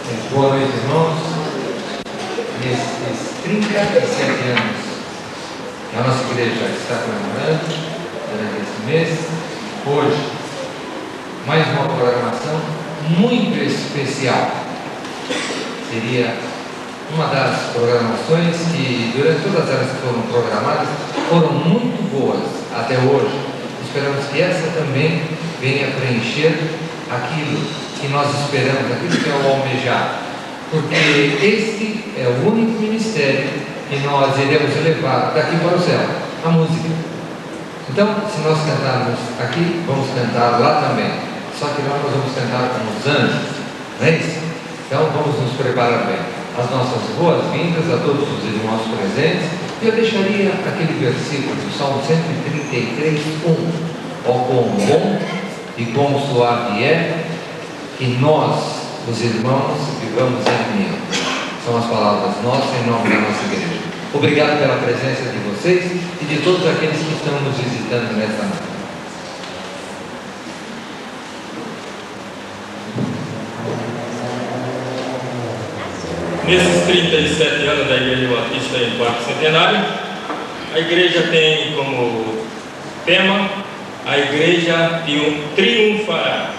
Boa noite, irmãos. Nesses 37 anos que a nossa igreja está comemorando durante esse mês, hoje, mais uma programação muito especial. Seria uma das programações que, durante todas elas que foram programadas, foram muito boas até hoje. Esperamos que essa também venha preencher aquilo que nós esperamos, aquilo que é o almejar, porque este é o único ministério que nós iremos levar daqui para o céu, a música. Então, se nós cantarmos aqui, vamos cantar lá também, só que lá nós vamos cantar com os anjos, não é isso? Então vamos nos preparar bem. As nossas boas-vindas a todos os irmãos presentes. Eu deixaria aquele versículo do Salmo 133, 1. Ó quão bom e quão suave é que nós, os irmãos, vivamos em união. São as palavras nossas em nome da nossa igreja. Obrigado pela presença de vocês e de todos aqueles que estão nos visitando nesta noite. Nesses 37 anos da Igreja Batista em Parque Centenário, a igreja tem como tema: a igreja triunfará.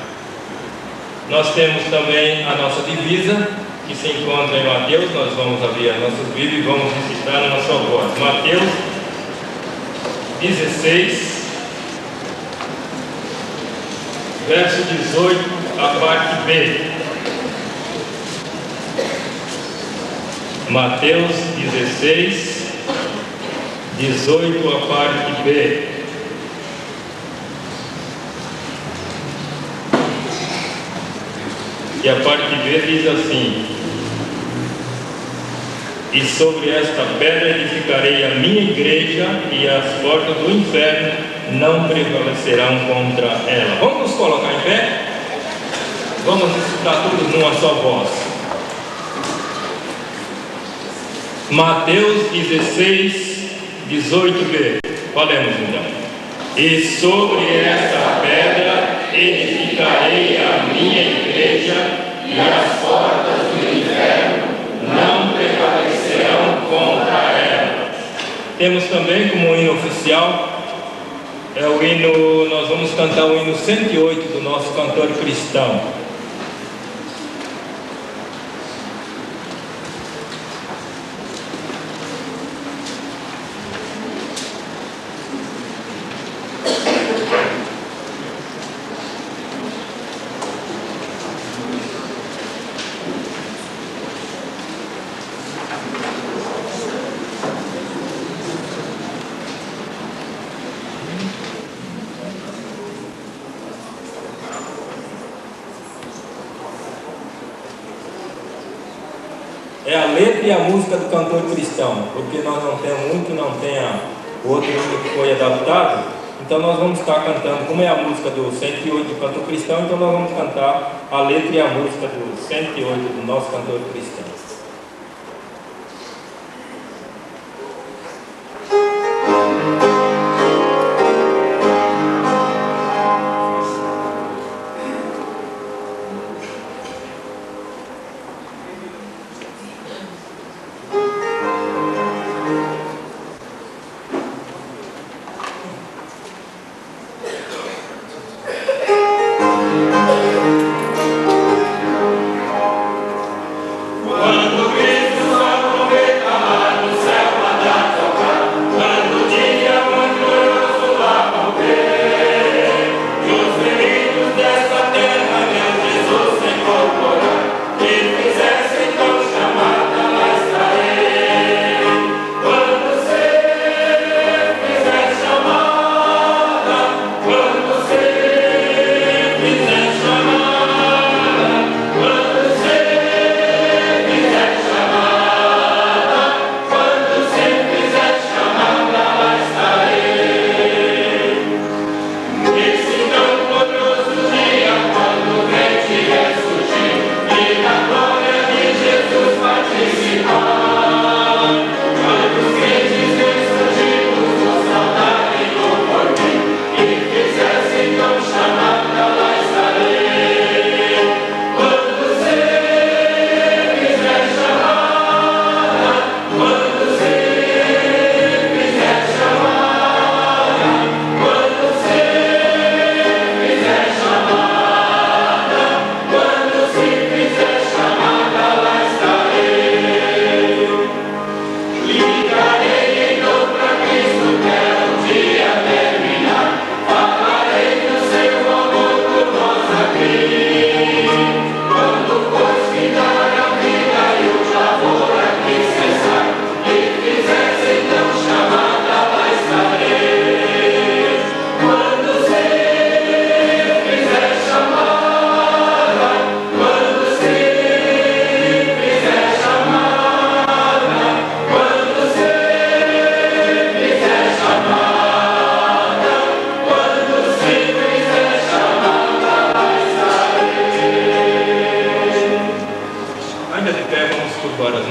Nós temos também a nossa divisa, que se encontra em Mateus. Nós vamos abrir a nossa Bíblia e vamos recitar na nossa voz. Mateus 16, verso 18, a parte B. Mateus 16, 18, a parte B. E a parte B diz assim: e sobre esta pedra edificarei a minha igreja, e as portas do inferno não prevalecerão contra ela. Vamos nos colocar em pé? Vamos recitar todos numa só voz. Mateus 16, 18b. Falemos então. E sobre esta pedra edificarei a minha igreja, e as portas do inferno não prevalecerão contra ela. Temos também como hino oficial, é o hino, nós vamos cantar o hino 108 do nosso cantor cristão. É a letra e a música do cantor cristão, porque nós não temos um que não tenha outro que foi adaptado. Então nós vamos estar cantando, como é a música do 108 do cantor cristão, então nós vamos cantar a letra e a música do 108 do nosso cantor cristão. Wow.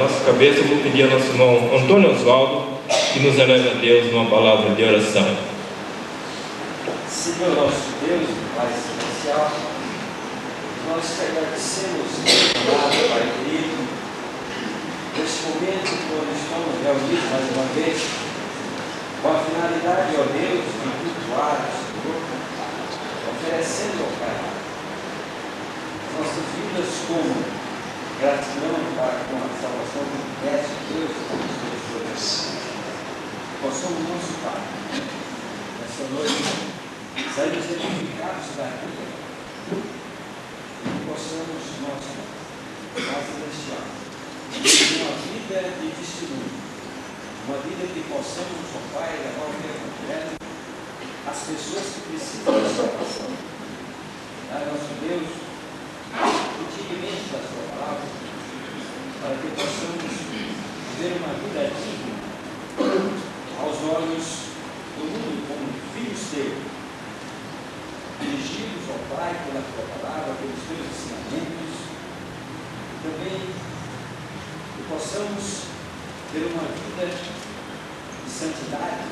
nossa cabeça, eu vou pedir ao nosso irmão Antônio Osvaldo que nos eleve a Deus numa palavra de oração. Senhor nosso Deus, Pai Celestial, nós te agradecemos, Pai querido, neste momento quando estamos reunidos mais uma vez, com a finalidade, ó Deus, de cultuar o Senhor, oferecendo, ó Pai, nossas vidas como gratidão para com a salvação do universo, Deus, possamos, nosso Pai, nesta noite, saímos edificados daqui, e possamos, nosso Pai Celestial, ter uma vida de testemunho, uma vida que possamos, ó Pai, levar o teu evangelho às pessoas que precisam da salvação. Nosso Deus, intimamente da sua palavra, para que possamos viver uma vida digna aos olhos do mundo como filhos teus, dirigidos ao Pai pela tua palavra, pelos teus ensinamentos, também que possamos ter uma vida de santidade,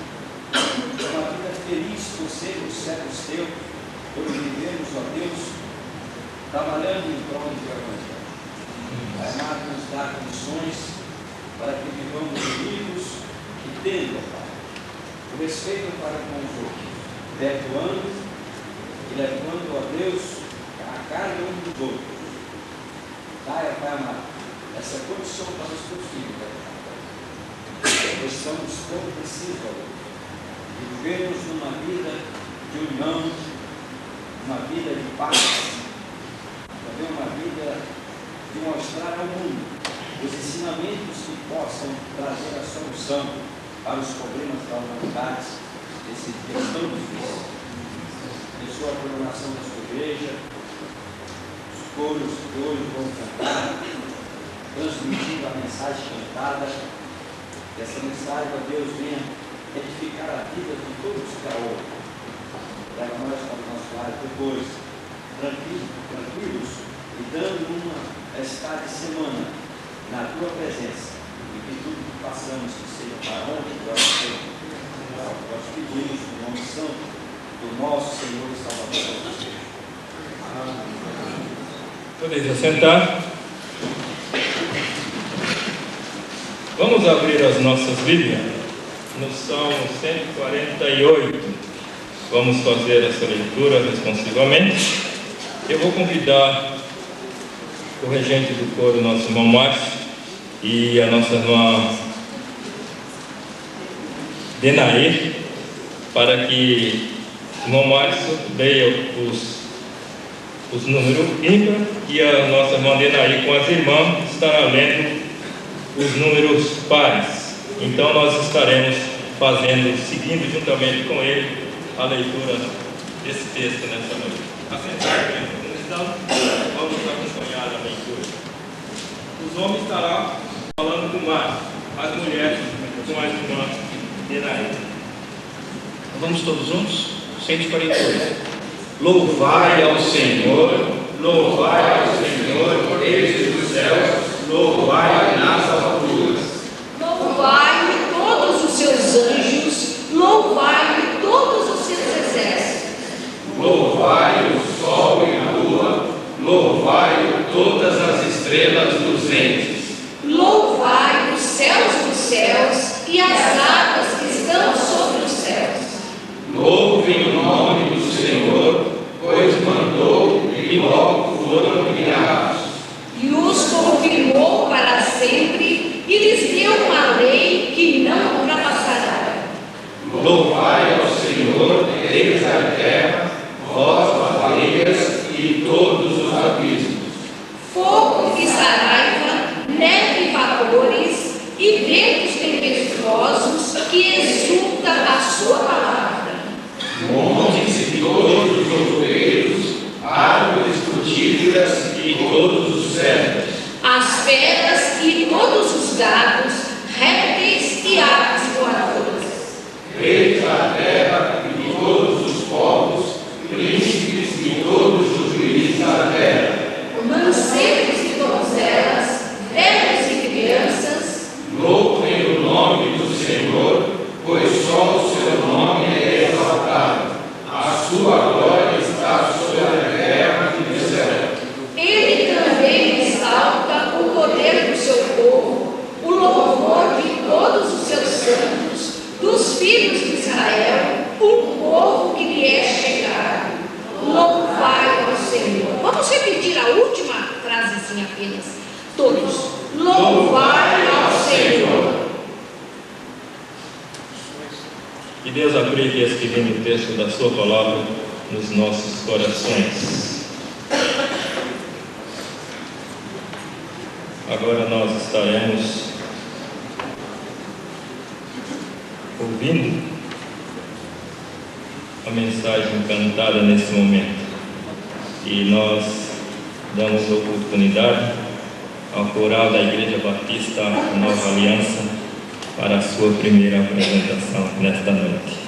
uma vida feliz por ser os servos teus, por vivermos, ó Deus, trabalhando em prol do evangelho. Pai amado, nos dá condições para que vivamos unidos e tendo, Pai, o respeito para com os outros, perdoando e levando a Deus a cada um dos outros. Dai, Pai amado, essa condição para os teus filhos, pois estamos tão precisos, ó Deus, de vivermos numa vida de união, uma vida de paz, também uma vida de mostrar ao mundo os ensinamentos que possam trazer a solução para os problemas da humanidade desse dia tão difícil. Abençoa a programação da sua igreja, os coros que hoje vão cantar, transmitindo a mensagem cantada, que essa mensagem, ó Deus, venha edificar a vida de todos que a ouvem. Leva nós para o nosso lar depois, tranquilos, e dando uma estada de semana na tua presença, e que tudo que passamos que seja para onde nós pedimos no nome santo do nosso Senhor e Salvador Jesus. Podeis assentar. Vamos abrir as nossas Bíblias no Salmo 148. Vamos fazer essa leitura responsivamente. Eu vou convidar o regente do coro, nosso irmão Márcio, e a nossa irmã Denair, para que o irmão Márcio leia os números ímpar e a nossa irmã Denair com as irmãs estará lendo os números pares. Então nós estaremos seguindo juntamente com ele a leitura desse texto nessa noite. Assentar, vamos acompanhar a leitura. Os homens estarão falando com Márcio, as mulheres com as irmãs Denair. Vamos todos juntos? 148. Louvai ao Senhor, desde os céus, louvai nas alturas. Louvai todos os seus anjos, louvai todos os seus exércitos. Louvai o sol e a lua, louvai todas as estrelas luzentes. Louvai os céus dos céus e as águas que estão sobre os céus. Louvem o nome do Senhor, pois mandou e logo foram criados. E os confirmou para sempre e lhes deu uma lei que não ultrapassará. Louvai ao Senhor desde a terra, vós baleias e todos os abismos. Fogo que saraiva, neve e vapores e ventos tempestuosos que exulta a sua palavra. Montes e todos os outeiros, árvores frutíferas e todos os cedros. As feras e todos os gados, répteis e aves voadoras. Reis da terra e todos os povos, príncipes e todos os juízes da terra. Mancebos e donzelas, velhos e crianças, assim apenas. Todos, louvai ao Senhor. Que Deus aplique esse lindo texto da sua palavra nos nossos corações. Agora nós estaremos ouvindo a mensagem cantada nesse momento. E nós damos oportunidade ao coral da Igreja Batista Nova Aliança para a sua primeira apresentação nesta noite.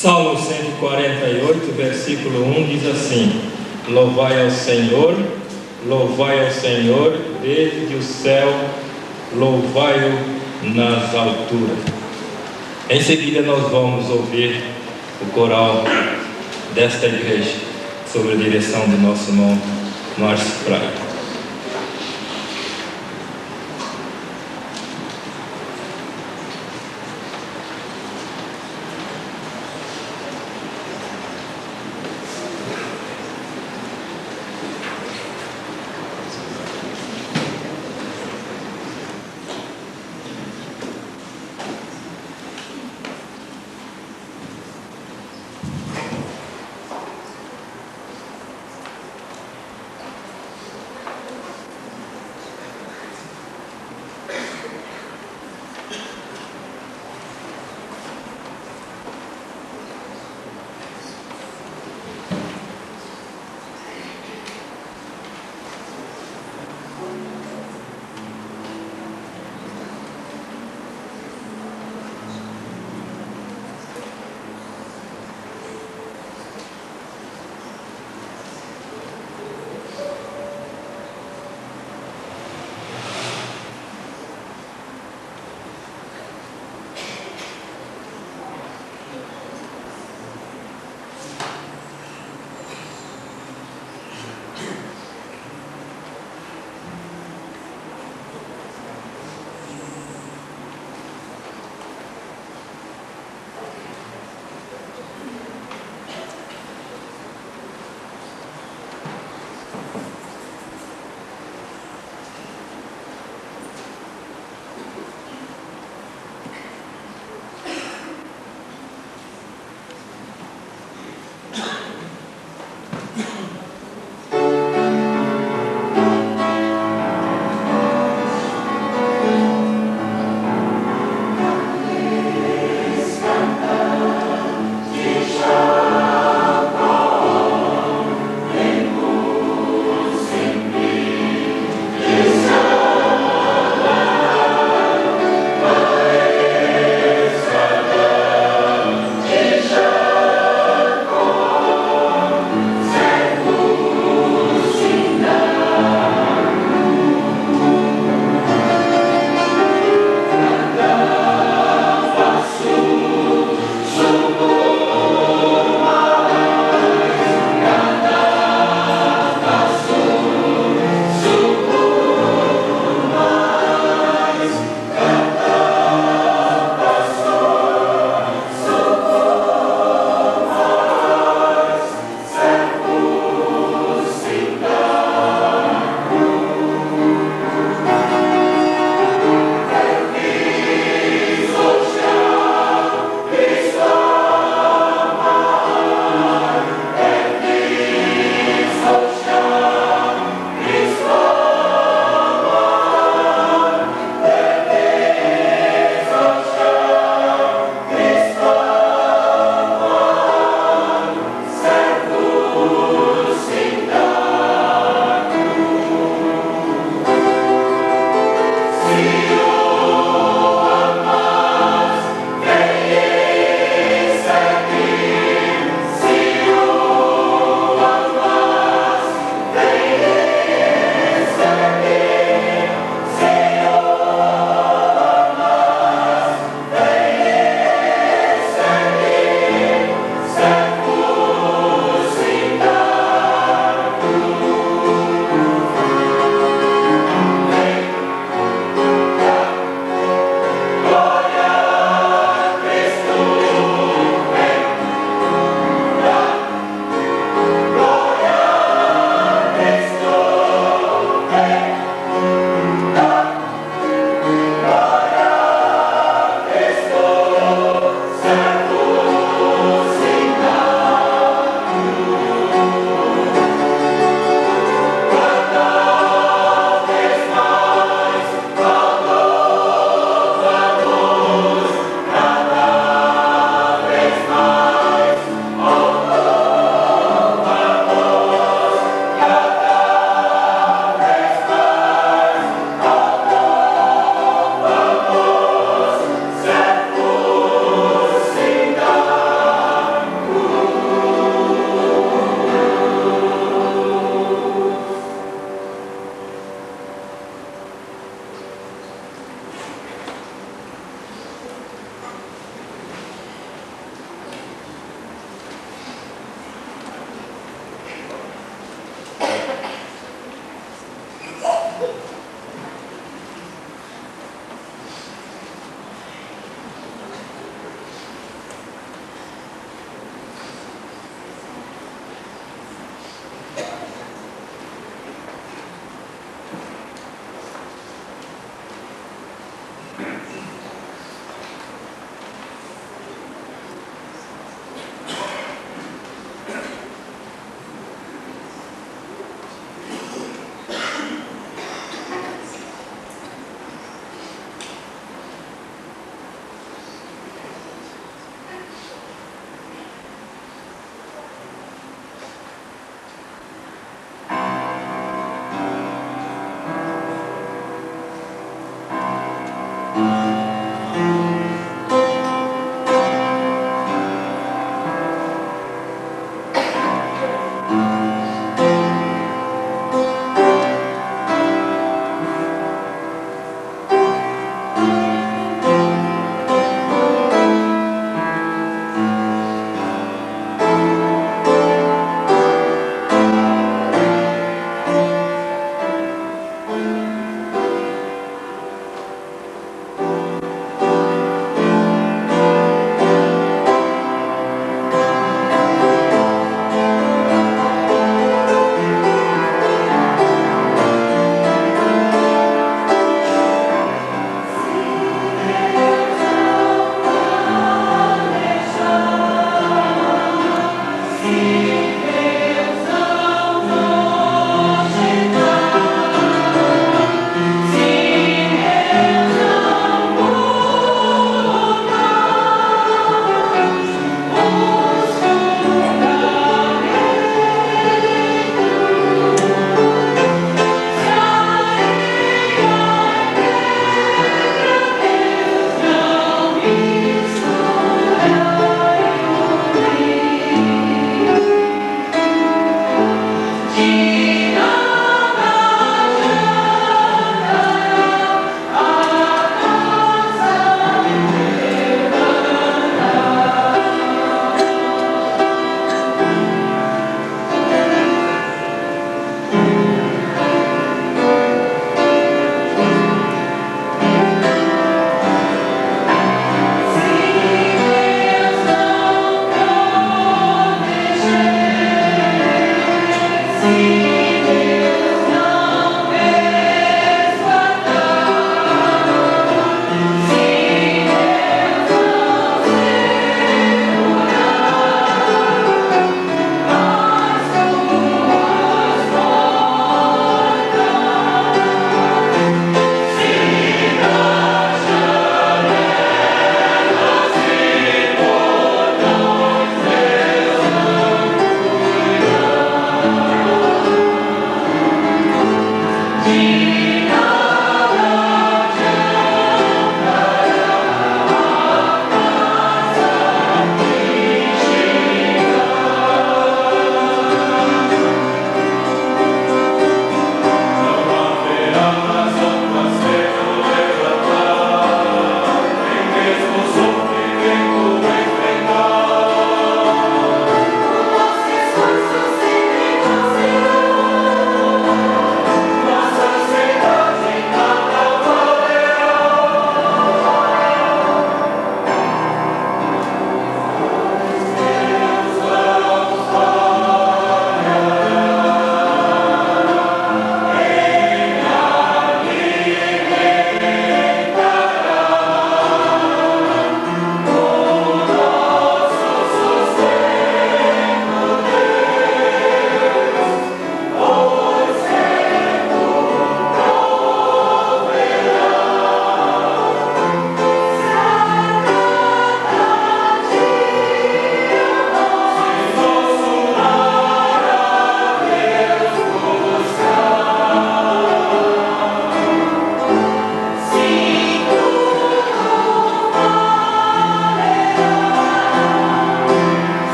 Salmo 148, versículo 1 diz assim: louvai ao Senhor desde o céu, louvai-o nas alturas. Em seguida nós vamos ouvir o coral desta igreja, sob a direção do nosso irmão Márcio Praia.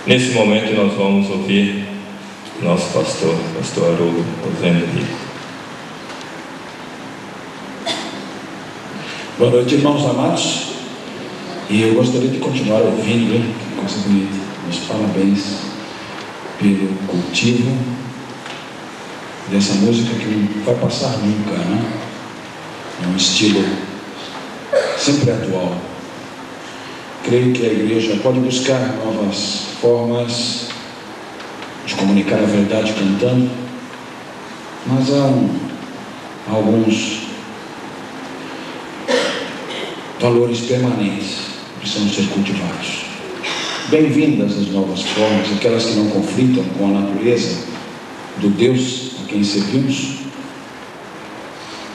Nesse momento nós vamos ouvir nosso pastor Haroldo Rosendo Rico. Boa noite, irmãos amados. E eu gostaria de continuar ouvindo, hein? Que coisa bonita. Meus parabéns pelo cultivo dessa música que não vai passar nunca, né? É um estilo sempre atual. Creio que a igreja pode buscar novas formas de comunicar a verdade cantando, mas há alguns valores permanentes que precisam ser cultivados. Bem-vindas as novas formas, aquelas que não conflitam com a natureza do Deus a quem servimos,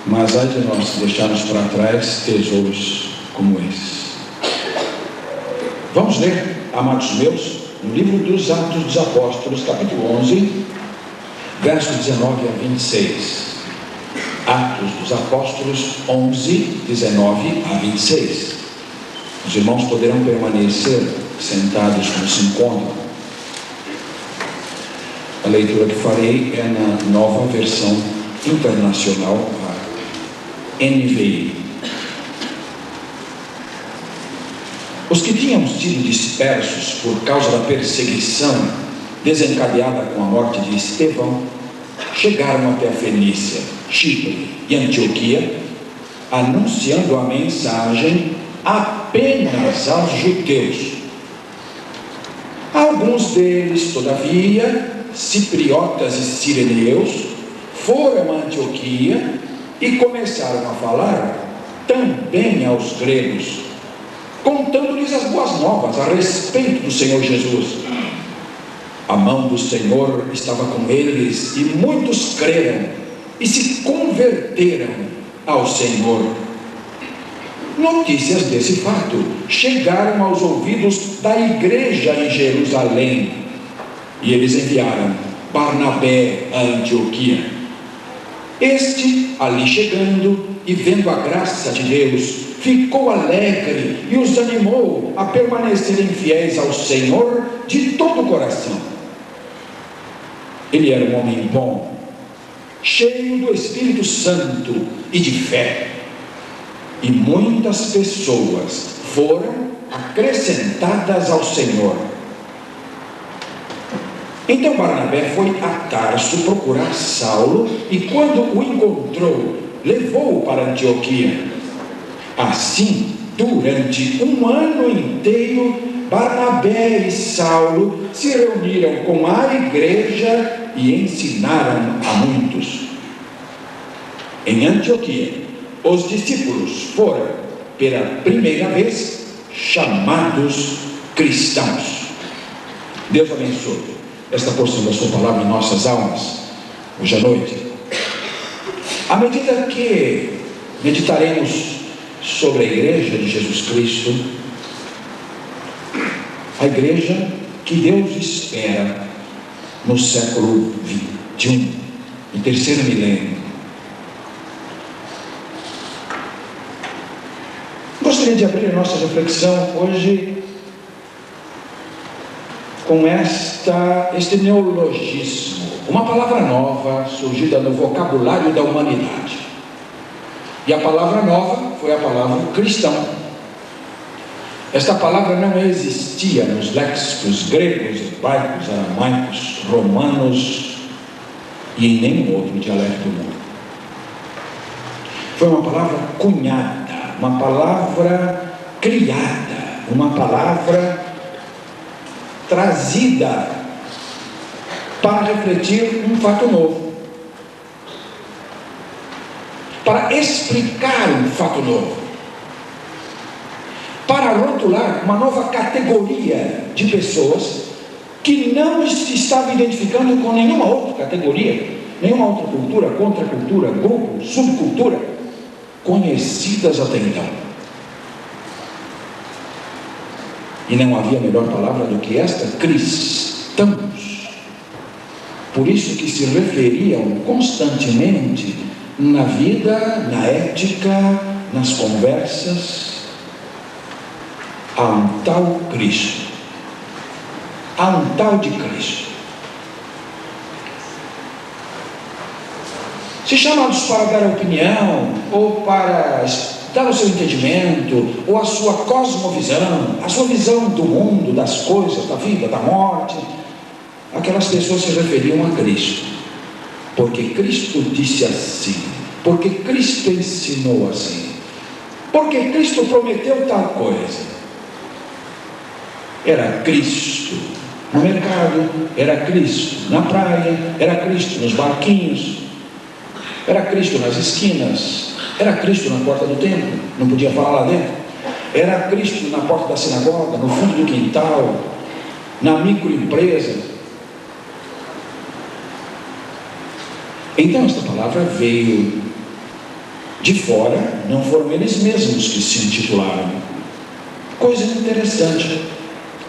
mas ai de nós deixarmos para trás tesouros como esses. Vamos ler, amados meus, no livro dos Atos dos Apóstolos, capítulo 11, versos 19 a 26. Atos dos Apóstolos 11, 19 a 26. Os irmãos poderão permanecer sentados como se encontram. A leitura que farei é na nova versão internacional, a NVI. Os que tinham sido dispersos por causa da perseguição desencadeada com a morte de Estevão chegaram até a Fenícia, Chipre e Antioquia, anunciando a mensagem apenas aos judeus. Alguns deles, todavia, cipriotas e sireneus, foram a Antioquia e começaram a falar também aos gregos, contando-lhes as boas novas a respeito do Senhor Jesus. A mão do Senhor estava com eles e muitos creram e se converteram ao Senhor. Notícias desse fato chegaram aos ouvidos da igreja em Jerusalém e eles enviaram Barnabé a Antioquia. Este, ali chegando e vendo a graça de Deus, ficou alegre e os animou a permanecerem fiéis ao Senhor de todo o coração. Ele era um homem bom cheio do Espírito Santo e de fé, e muitas pessoas foram acrescentadas ao Senhor. Então Barnabé foi a Tarso procurar Saulo, e quando o encontrou, levou-o para Antioquia. Assim, durante um ano inteiro, Barnabé e Saulo se reuniram com a igreja e ensinaram a muitos. Em Antioquia, os discípulos foram, pela primeira vez, chamados cristãos. Deus abençoe esta porção da sua palavra em nossas almas, hoje à noite. À medida que meditaremos sobre a igreja de Jesus Cristo, a igreja que Deus espera no século XXI, no terceiro milênio. Gostaria de abrir a nossa reflexão hoje com este neologismo, uma palavra nova surgida no vocabulário da humanidade. E a palavra nova foi a palavra cristão. Esta palavra não existia nos léxicos gregos, hebraicos, aramaicos, romanos e em nenhum outro dialeto do mundo. Foi uma palavra cunhada, uma palavra criada, uma palavra trazida para refletir um fato novo, para explicar um fato novo, para rotular uma nova categoria de pessoas que não se estava identificando com nenhuma outra categoria, nenhuma outra cultura, contracultura, grupo, subcultura, conhecidas até então. E não havia melhor palavra do que esta: cristãos. Por isso que se referiam constantemente na vida, na ética, nas conversas, a um tal Cristo, a um tal de Cristo. Se chamados para dar opinião, ou para dar o seu entendimento, ou a sua cosmovisão, a sua visão do mundo, das coisas, da vida, da morte, aquelas pessoas se referiam a Cristo, porque Cristo disse assim, porque Cristo ensinou assim, porque Cristo prometeu tal coisa. Era Cristo no mercado, era Cristo na praia, era Cristo nos barquinhos, era Cristo nas esquinas, era Cristo na porta do templo, não podia falar lá dentro, era Cristo na porta da sinagoga, no fundo do quintal, na microempresa. Então esta palavra veio de fora, não foram eles mesmos que se intitularam. Coisa interessante,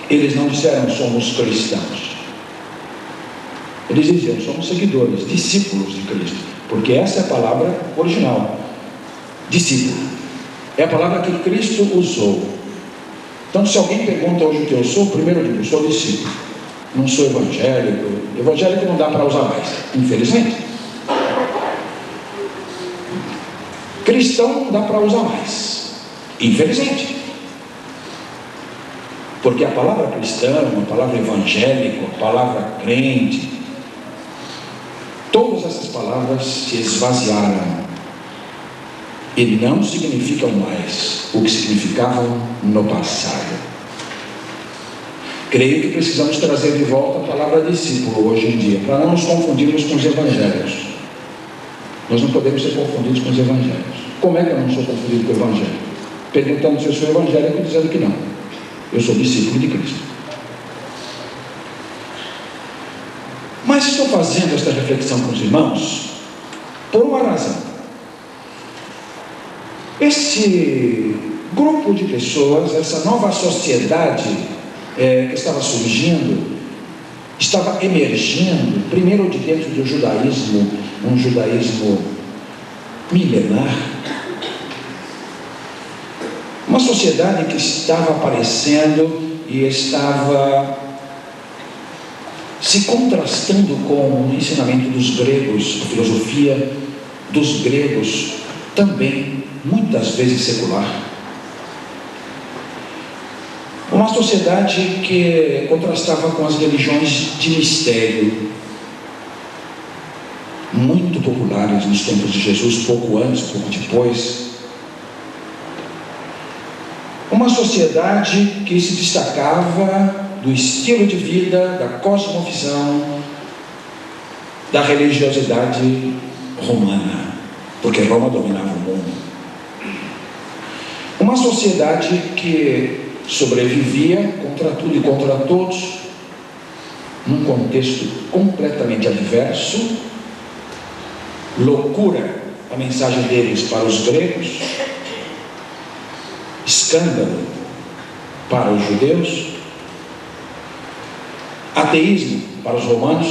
eles não disseram somos cristãos, eles diziam somos seguidores, discípulos de Cristo, porque essa é a palavra original, discípulo, é a palavra que Cristo usou. Então se alguém pergunta hoje o que eu sou, primeiro eu digo, sou discípulo, não sou evangélico. Evangélico não dá para usar mais, infelizmente. Cristão não dá para usar mais, infelizmente, porque a palavra cristão, a palavra evangélico, a palavra crente, todas essas palavras se esvaziaram e não significam mais o que significavam no passado. Creio que precisamos trazer de volta a palavra discípulo hoje em dia, para não nos confundirmos com os evangélicos. Nós não podemos ser confundidos com os evangélicos. Como é que eu não sou confundido com o evangélico? Perguntando se eu sou evangélico e dizendo que não. Eu sou discípulo de Cristo. Mas estou fazendo esta reflexão com os irmãos por uma razão. Esse grupo de pessoas, essa nova sociedade que estava surgindo, estava emergindo, primeiro de dentro do judaísmo, um judaísmo milenar, uma sociedade que estava aparecendo e estava se se contrastando com o ensinamento dos gregos, a filosofia dos gregos, também muitas vezes secular. Uma sociedade que contrastava com as religiões de mistério, muito populares nos tempos de Jesus, pouco antes, pouco depois. Uma sociedade que se destacava do estilo de vida, da cosmovisão, da religiosidade romana, porque Roma dominava o mundo. Uma sociedade que sobrevivia contra tudo e contra todos, num contexto completamente adverso. Loucura, a mensagem deles para os gregos, escândalo para os judeus, ateísmo para os romanos.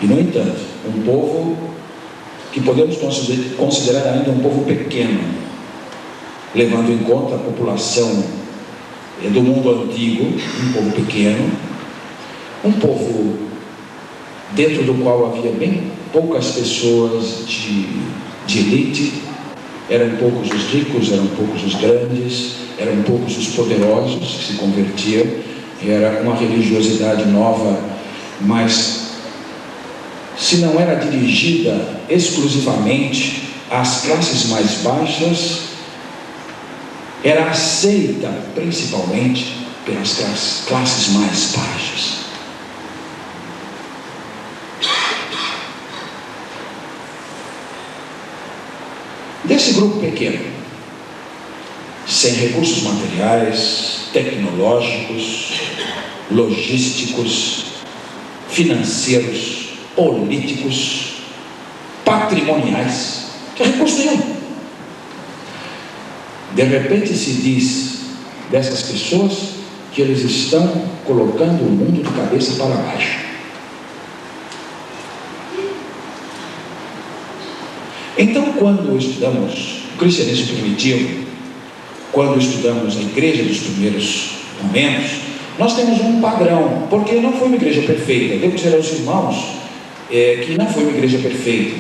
E, no entanto, um povo que podemos considerar ainda um povo pequeno, levando em conta a população do mundo antigo, um povo pequeno, um povo dentro do qual havia bem poucas pessoas de elite, eram poucos os ricos, eram poucos os grandes, eram poucos os poderosos que se convertiam. Era uma religiosidade nova, mas se não era dirigida exclusivamente às classes mais baixas, era aceita principalmente pelas classes mais baixas. Desse grupo pequeno, sem recursos materiais, tecnológicos, logísticos, financeiros, políticos, patrimoniais, que recurso nenhum. De repente se diz dessas pessoas que eles estão colocando o mundo de cabeça para baixo. Então, quando estudamos o cristianismo primitivo, quando estudamos a igreja dos primeiros momentos, nós temos um padrão, porque não foi uma igreja perfeita. Devo dizer aos irmãos que não foi uma igreja perfeita.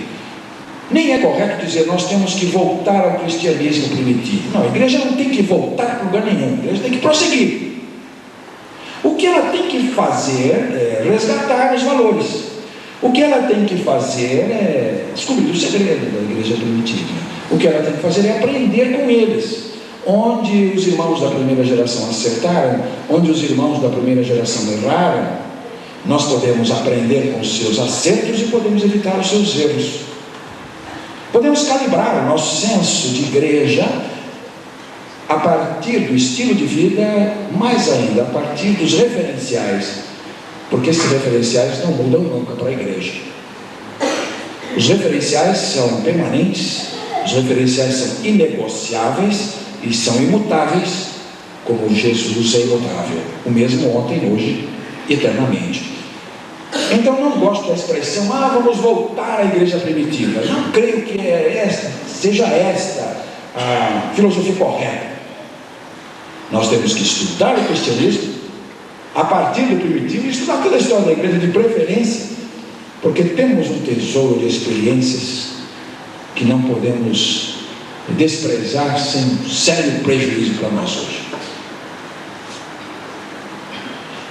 Nem é correto dizer nós temos que voltar ao cristianismo primitivo. Não, a igreja não tem que voltar para lugar nenhum, a igreja tem que prosseguir. O que ela tem que fazer é resgatar os valores. O que ela tem que fazer é descobrir o segredo da igreja primitiva. O que ela tem que fazer é aprender com eles. Onde os irmãos da primeira geração acertaram, onde os irmãos da primeira geração erraram, nós podemos aprender com os seus acertos e podemos evitar os seus erros. Podemos calibrar o nosso senso de igreja a partir do estilo de vida, mais ainda a partir dos referenciais, porque esses referenciais não mudam nunca para a igreja. Os referenciais são permanentes, os referenciais são inegociáveis e são imutáveis, como Jesus é imutável, o mesmo ontem, hoje, eternamente. Então não gosto da expressão, vamos voltar à igreja primitiva. Não creio que seja esta a filosofia correta. Nós temos que estudar o cristianismo a partir do primitivo e estudar toda a história da igreja de preferência, porque temos um tesouro de experiências que não podemos desprezar sem sério prejuízo para nós hoje.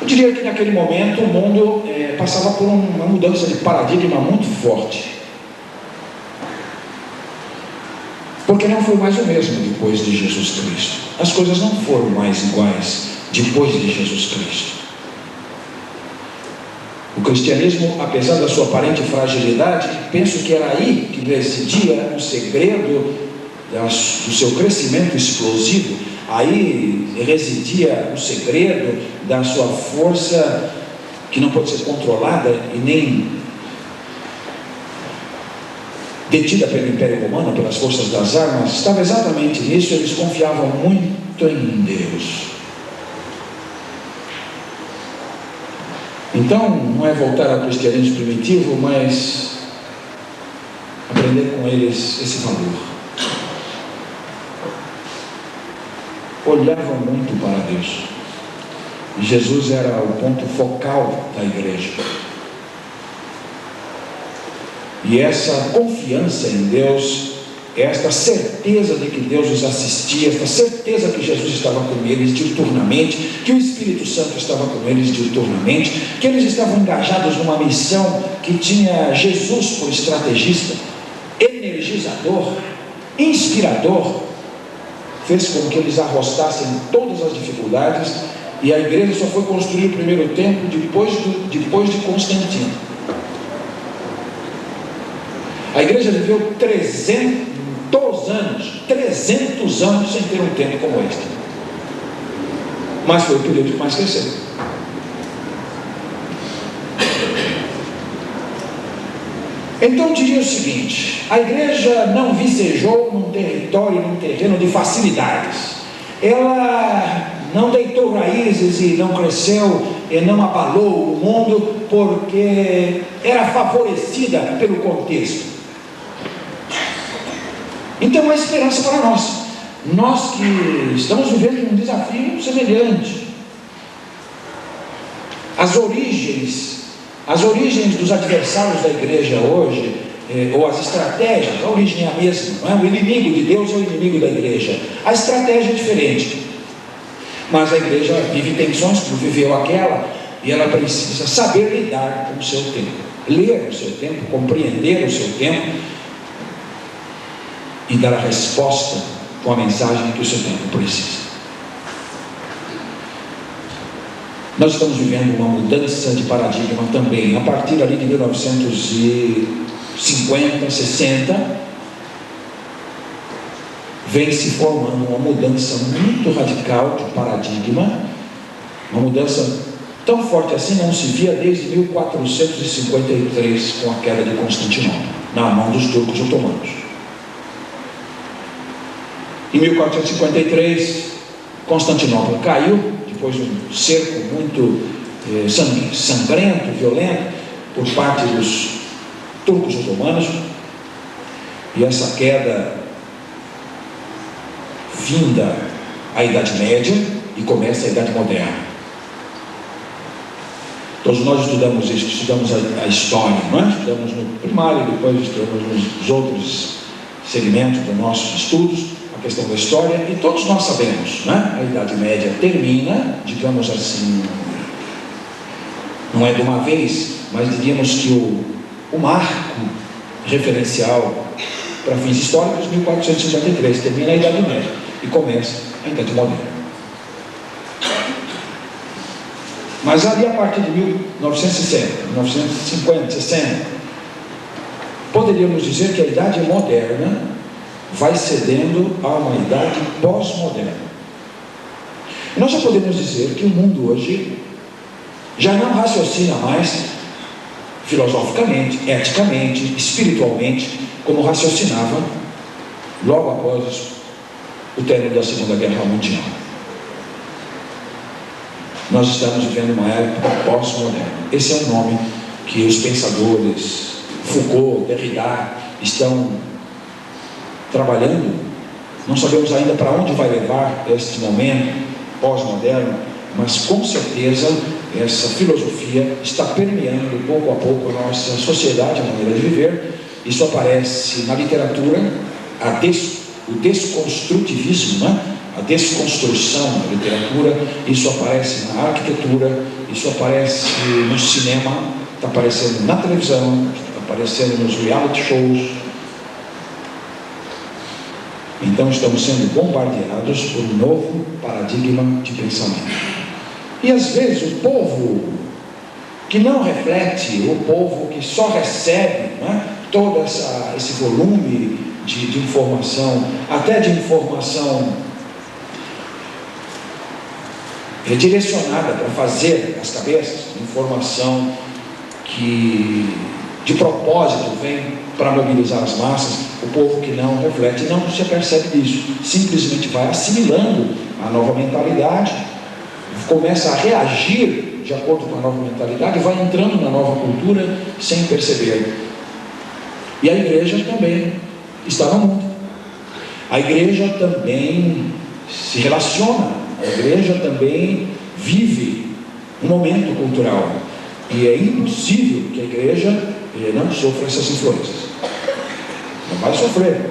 Eu diria que naquele momento o mundo passava por uma mudança de paradigma muito forte, porque não foi mais o mesmo depois de Jesus Cristo. As coisas não foram mais iguais depois de Jesus Cristo. O cristianismo, apesar da sua aparente fragilidade, penso que era aí que residia o segredo do seu crescimento explosivo. Aí residia o segredo da sua força, que não pode ser controlada e nem detida pelo Império Romano, pelas forças das armas. Estava exatamente nisso. Eles confiavam muito em Deus. Então, não é voltar ao cristianismo primitivo, mas aprender com eles esse valor. Olhavam muito para Deus. Jesus era o ponto focal da igreja. E essa confiança em Deus, esta certeza de que Deus os assistia, esta certeza que Jesus estava com eles diuturnamente, que o Espírito Santo estava com eles diuturnamente, que eles estavam engajados numa missão que tinha Jesus por estrategista, energizador, inspirador, fez com que eles arrostassem todas as dificuldades. E a igreja só foi construir o primeiro templo depois de Constantino. A igreja viveu 300 anos sem ter um templo como este. Mas foi o período que mais cresceu. Então eu diria o seguinte: a igreja não vicejou num território, num terreno de facilidades. Ela não deitou raízes e não cresceu e não abalou o mundo porque era favorecida pelo contexto. Então há esperança para nós que estamos vivendo um desafio semelhante. As origens dos adversários da igreja hoje, ou as estratégias, a origem é a mesma, não é? O inimigo de Deus é o inimigo da igreja, a estratégia é diferente, mas a igreja vive tensões como viveu aquela, e ela precisa saber lidar com o seu tempo, ler o seu tempo, compreender o seu tempo e dar a resposta com a mensagem que o seu tempo precisa. Nós estamos vivendo uma mudança de paradigma também, a partir ali de 1950, 60, vem se formando uma mudança muito radical de paradigma, uma mudança tão forte assim não se via desde 1453, com a queda de Constantinopla, na mão dos turcos otomanos. Em 1453, Constantinopla caiu, depois de um cerco muito sangrento, violento, por parte dos turcos otomanos, e essa queda finda a Idade Média e começa a Idade Moderna. Todos nós estudamos isso, estudamos a história, não é? Estudamos no primário, depois estudamos nos outros segmentos dos nossos estudos, a questão da história, e todos nós sabemos, né? A Idade Média termina, digamos assim, não é de uma vez, mas diríamos que o marco referencial para fins históricos, 1453, termina a Idade Média e começa a Idade Moderna. Mas ali a partir de 1960, 1950, 60, poderíamos dizer que a Idade Moderna vai cedendo a uma idade pós-moderna. Nós já podemos dizer que o mundo hoje já não raciocina mais filosoficamente, eticamente, espiritualmente, como raciocinava logo após o término da Segunda Guerra Mundial. Nós estamos vivendo uma época pós-moderna. Esse é o nome que os pensadores Foucault, Derrida estão trabalhando. Não sabemos ainda para onde vai levar este momento pós-moderno, mas com certeza essa filosofia está permeando pouco a pouco a nossa sociedade, a maneira de viver. Isso aparece na literatura, o desconstrutivismo, né? A desconstrução da literatura. Isso aparece na arquitetura, isso aparece no cinema, está aparecendo na televisão, está aparecendo nos reality shows. Então estamos sendo bombardeados por um novo paradigma de pensamento. E às vezes o povo que não reflete, o povo que só recebe, né, todo esse volume de informação, até de informação redirecionada para fazer as cabeças, informação que de propósito vem para mobilizar as massas. O povo que não reflete não se apercebe disso, simplesmente vai assimilando a nova mentalidade, começa a reagir de acordo com a nova mentalidade, vai entrando na nova cultura sem perceber. E a igreja também está no mundo, a igreja também se relaciona, a igreja também vive um momento cultural e é impossível que a igreja não sofra essas influências. Não vai sofrer.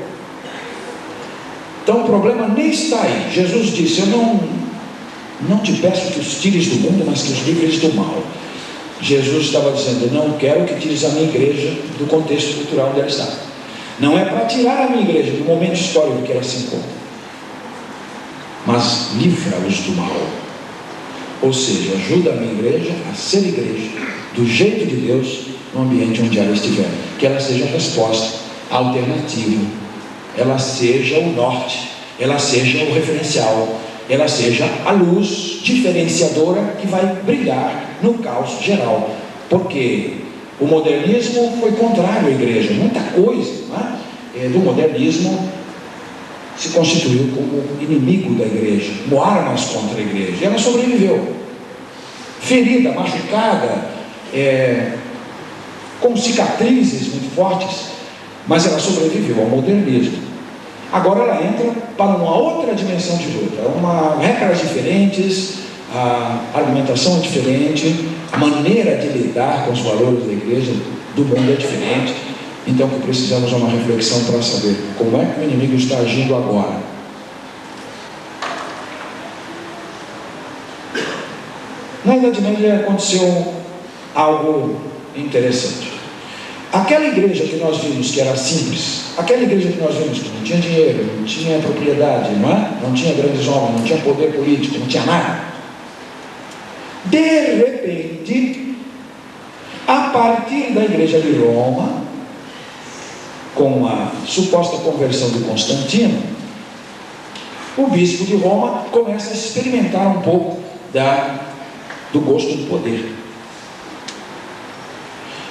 Então o problema nem está aí. Jesus disse: eu não te peço que os tires do mundo, mas que os livres do mal. Jesus estava dizendo: não quero que tires a minha igreja do contexto cultural onde ela está. Não é para tirar a minha igreja do momento histórico que ela se encontra, mas livra-os do mal. Ou seja, ajuda a minha igreja a ser igreja do jeito de Deus no ambiente onde ela estiver. Que ela seja a resposta, a alternativa, ela seja o norte, ela seja o referencial, ela seja a luz diferenciadora que vai brilhar no caos geral. Porque o modernismo foi contrário à igreja. Muita coisa do modernismo se constituiu como inimigo da igreja, como armas contra a igreja. E ela sobreviveu, ferida, machucada, com cicatrizes muito fortes, mas ela sobreviveu ao modernismo. Agora ela entra para uma outra dimensão de luta, regras diferentes, a argumentação é diferente, a maneira de lidar com os valores da igreja do mundo é diferente. Então que precisamos de uma reflexão para saber como é que o inimigo está agindo agora. Na Idade Média aconteceu algo interessante. Aquela igreja que nós vimos que era simples, aquela igreja que nós vimos que não tinha dinheiro, não tinha propriedade, não tinha grandes homens, não tinha poder político, não tinha nada, de repente, a partir da igreja de Roma, com a suposta conversão de Constantino, o bispo de Roma começa a experimentar um pouco do gosto do poder.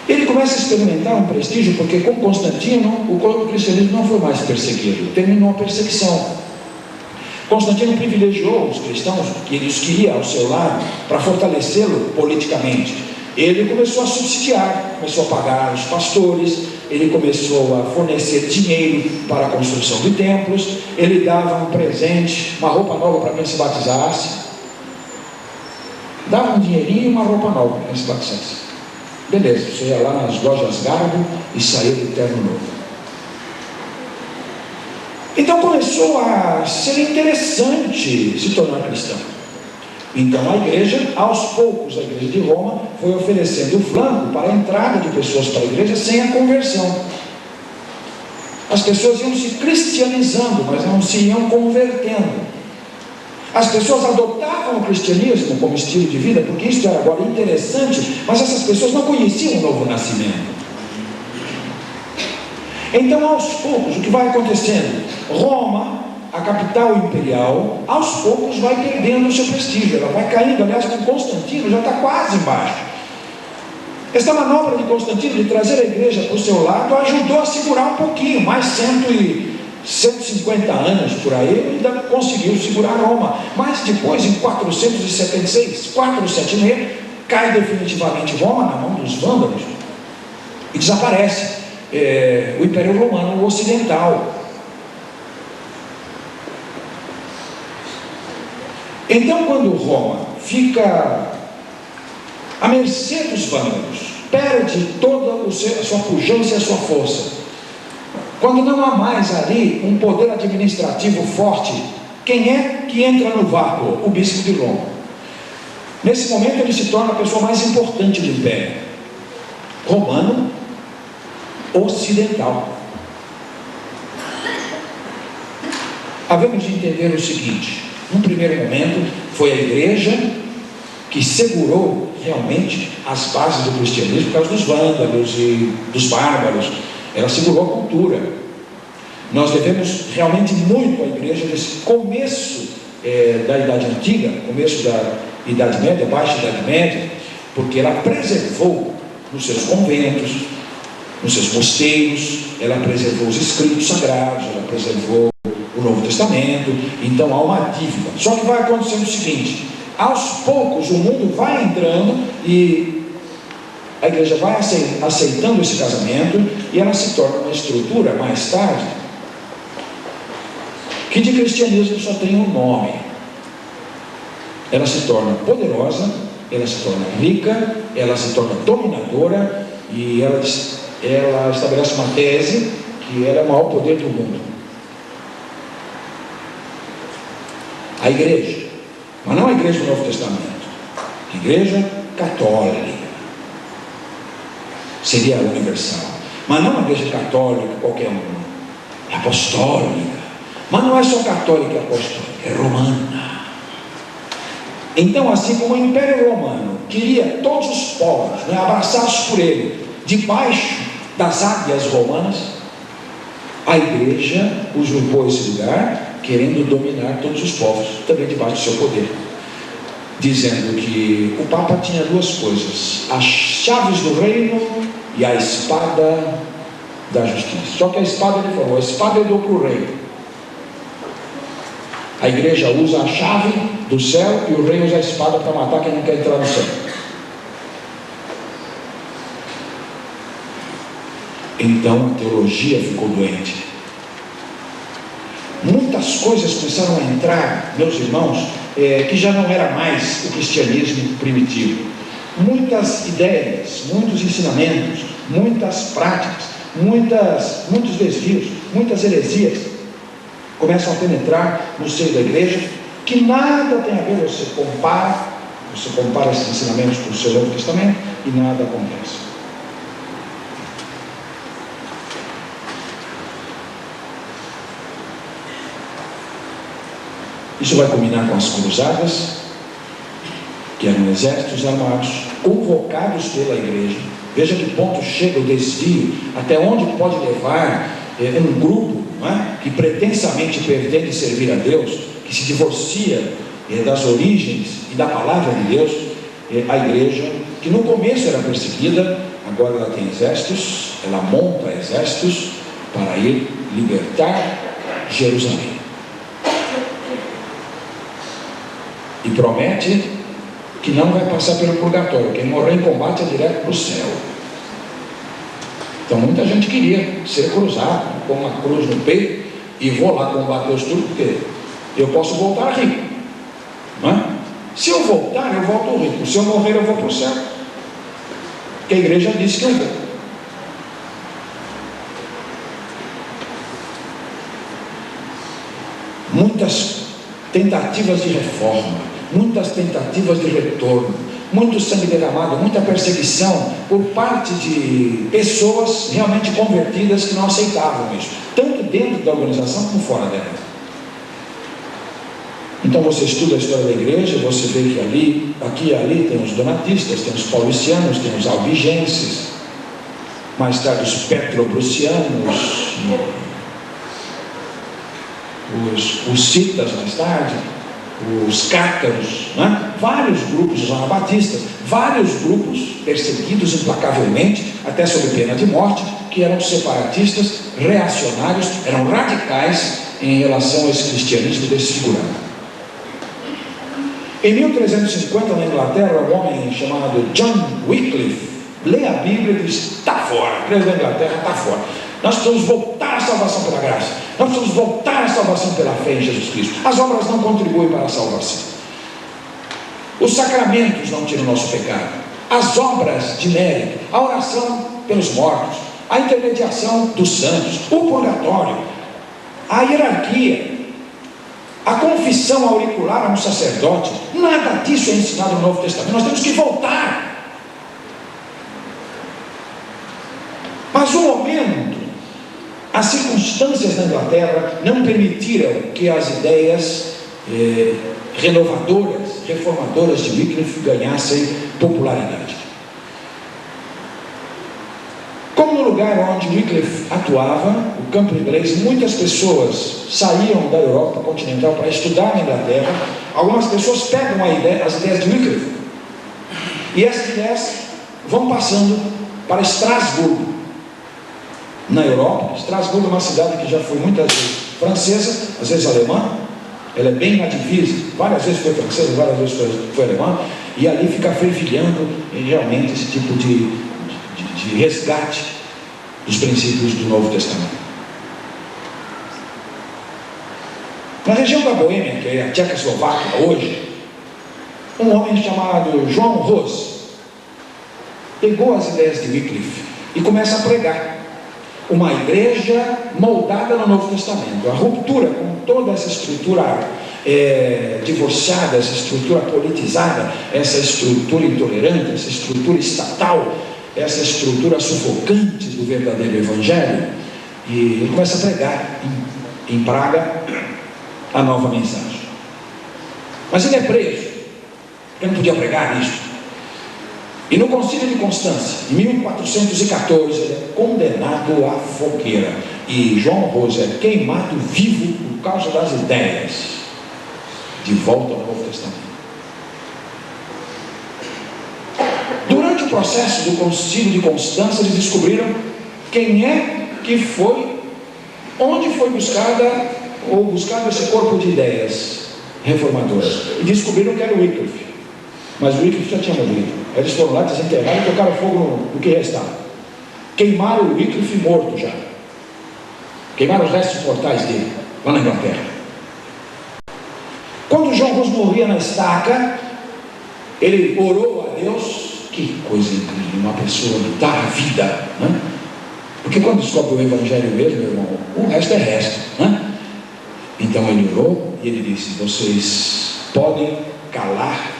Ele começa a experimentar um prestígio, porque com Constantino o cristianismo não foi mais perseguido, terminou a perseguição. Constantino privilegiou os cristãos que ele os queria ao seu lado para fortalecê-lo politicamente. Ele começou a subsidiar, começou a pagar os pastores, ele começou a fornecer dinheiro para a construção de templos, ele dava um presente, uma roupa nova para quem se batizasse, dava um dinheirinho e uma roupa nova para quem se batizasse. Beleza, você ia lá nas lojas Garbo e saía de terno novo. Então começou a ser interessante se tornar cristão. Então a igreja, aos poucos, a igreja de Roma foi oferecendo o flanco para a entrada de pessoas para a igreja sem a conversão. As pessoas iam se cristianizando, mas não se iam convertendo. As pessoas adotavam o cristianismo como estilo de vida, porque isso era agora interessante, mas essas pessoas não conheciam o novo nascimento. Então, aos poucos, o que vai acontecendo? Roma, a capital imperial, aos poucos vai perdendo o seu prestígio, ela vai caindo. Aliás, com Constantino já está quase embaixo. Esta manobra de Constantino de trazer a igreja para o seu lado ajudou a segurar um pouquinho, mais 150 anos por aí, ele ainda conseguiu segurar Roma. Mas depois, em 476, 476, cai definitivamente Roma na mão dos vândalos e desaparece o Império Romano Ocidental. Então, quando Roma fica à mercê dos vândalos, perde toda a sua pujança e a sua força, quando não há mais ali um poder administrativo forte, quem é que entra no vácuo? O bispo de Roma. Nesse momento ele se torna a pessoa mais importante do império romano ocidental. Havemos de entender o seguinte: num primeiro momento foi a igreja que segurou realmente as bases do cristianismo por causa dos vândalos e dos bárbaros. Ela segurou a cultura. Nós devemos realmente muito à igreja nesse começo da Idade Antiga, começo da Idade Média, Baixa Idade Média, porque ela preservou nos seus conventos, nos seus mosteiros, ela preservou os escritos sagrados, ela preservou o Novo Testamento. Então há uma dívida. Só que vai acontecendo o seguinte: aos poucos o mundo vai entrando e a igreja vai aceitando esse casamento, e ela se torna uma estrutura mais tarde que de cristianismo só tem um nome. ela se torna poderosa, ela se torna rica, ela se torna dominadora e ela estabelece uma tese que ela é o maior poder do mundo. A igreja, mas não a igreja do Novo Testamento, a igreja católica, seria a universal, mas não a igreja católica qualquer uma, é apostólica, mas não é só católica e apostólica, é romana. Então, assim como o Império Romano queria todos os povos, né, abraçados por ele, debaixo das águias romanas, a igreja usurpou esse lugar, querendo dominar todos os povos, também debaixo do seu poder, dizendo que o Papa tinha duas coisas: as chaves do reino e a espada da justiça. Só que a espada, ele falou, a espada eu dou para o rei. A igreja usa a chave do céu e o rei usa a espada para matar quem não quer entrar no céu. Então a teologia ficou doente. Muitas coisas começaram a entrar, meus irmãos, que já não era mais o cristianismo primitivo. Muitas ideias, muitos ensinamentos, muitas práticas, muitos desvios, muitas heresias começam a penetrar no seio da igreja, que nada tem a ver. Você compara esses ensinamentos com o seu Novo Testamento e nada acontece. Isso vai culminar com as cruzadas, que eram exércitos armados, convocados pela igreja. Veja que ponto chega o desvio, até onde pode levar um grupo, não é, que pretensamente pretende servir a Deus, que se divorcia das origens e da palavra de Deus. A igreja, que no começo era perseguida, agora ela tem exércitos, ela monta exércitos para ir libertar Jerusalém. E promete que não vai passar pelo purgatório. Quem morrer em combate é direto para o céu. Então muita gente queria ser cruzado, com uma cruz no peito, e vou lá combater os turcos, porque eu posso voltar rico, não é? Se eu voltar, eu volto rico. Se eu morrer, eu vou para o céu, porque a igreja disse que eu vou. Muitas tentativas de reforma, muitas tentativas de retorno, muito sangue derramado, muita perseguição por parte de pessoas realmente convertidas que não aceitavam isso, tanto dentro da organização como fora dela. Então você estuda a história da igreja, você vê que aqui e ali tem os donatistas, tem os paulicianos, tem os albigenses, mais tarde os petrobrucianos, os citas mais tarde, os cátaros, né? Vários grupos, os anabatistas, vários grupos perseguidos implacavelmente, até sob pena de morte, que eram separatistas, reacionários, eram radicais em relação a esse cristianismo desfigurado. Em 1350, na Inglaterra, um homem chamado John Wycliffe lê a Bíblia e diz: está fora, o presidente da Inglaterra está fora. Nós precisamos voltar à salvação pela graça. Nós precisamos voltar à salvação pela fé em Jesus Cristo. As obras não contribuem para a salvação. Os sacramentos não tiram o nosso pecado. As obras de mérito, a oração pelos mortos, a intermediação dos santos, o purgatório, a hierarquia, a confissão auricular a um sacerdote, nada disso é ensinado no Novo Testamento. Nós temos que voltar. Mas o momento, as circunstâncias na Inglaterra não permitiram que as ideias renovadoras, reformadoras de Wycliffe ganhassem popularidade. Como no lugar onde Wycliffe atuava, o campo inglês, muitas pessoas saíam da Europa continental para estudar na Inglaterra. Algumas pessoas pegam as ideias de Wycliffe e essas ideias vão passando para Estrasburgo, na Europa. Estrasburgo é uma cidade que já foi muitas vezes francesa, às vezes alemã. Ela é bem na divisa, várias vezes foi francesa, várias vezes foi alemã, e ali fica fervilhando realmente esse tipo de resgate dos princípios do Novo Testamento. Na região da Boêmia, que é a Tchecoslováquia hoje, um homem chamado João Rose pegou as ideias de Wycliffe e começa a pregar uma igreja moldada no Novo Testamento. A ruptura com toda essa estrutura divorciada, essa estrutura politizada, essa estrutura intolerante, essa estrutura estatal, essa estrutura sufocante do verdadeiro evangelho. E ele começa a pregar em Praga a nova mensagem. Mas ele é preso, ele não podia pregar isso. E no Concílio de Constância, em 1414, ele é condenado à fogueira. E João Rose é queimado vivo por causa das ideias de volta ao Novo Testamento. Durante o processo do Concílio de Constância, eles descobriram quem é que foi, onde foi buscado esse corpo de ideias reformadoras. E descobriram que era o Wycliffe. Mas o Wycliffe já tinha morrido. Eles foram lá, desenterraram e tocaram fogo no que restava. Queimaram o Wycliffe morto já. Queimaram os restos mortais dele, lá na Inglaterra. Quando João Rose morria na estaca, ele orou a Deus. Que coisa incrível, uma pessoa que dá a vida, né? Porque quando descobre o Evangelho mesmo, meu irmão, o resto é resto, né? Então ele orou e ele disse: vocês podem calar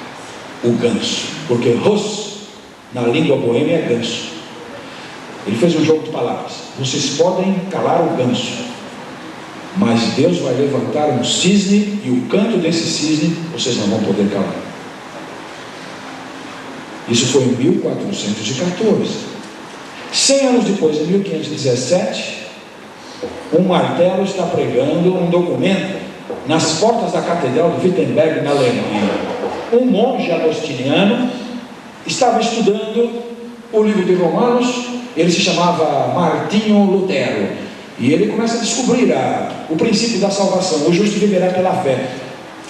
o ganso, porque Rus, na língua boêmia, é ganso. Ele fez um jogo de palavras. Vocês podem calar o ganso, mas Deus vai levantar um cisne, e o canto desse cisne vocês não vão poder calar. Isso foi em 1414. 100 anos depois, em 1517, um martelo está pregando um documento nas portas da catedral de Wittenberg, na Alemanha. Um monge agostiniano estava estudando o livro de Romanos. Ele se chamava Martinho Lutero, e ele começa a descobrir o princípio da salvação: o justo viverá pela fé.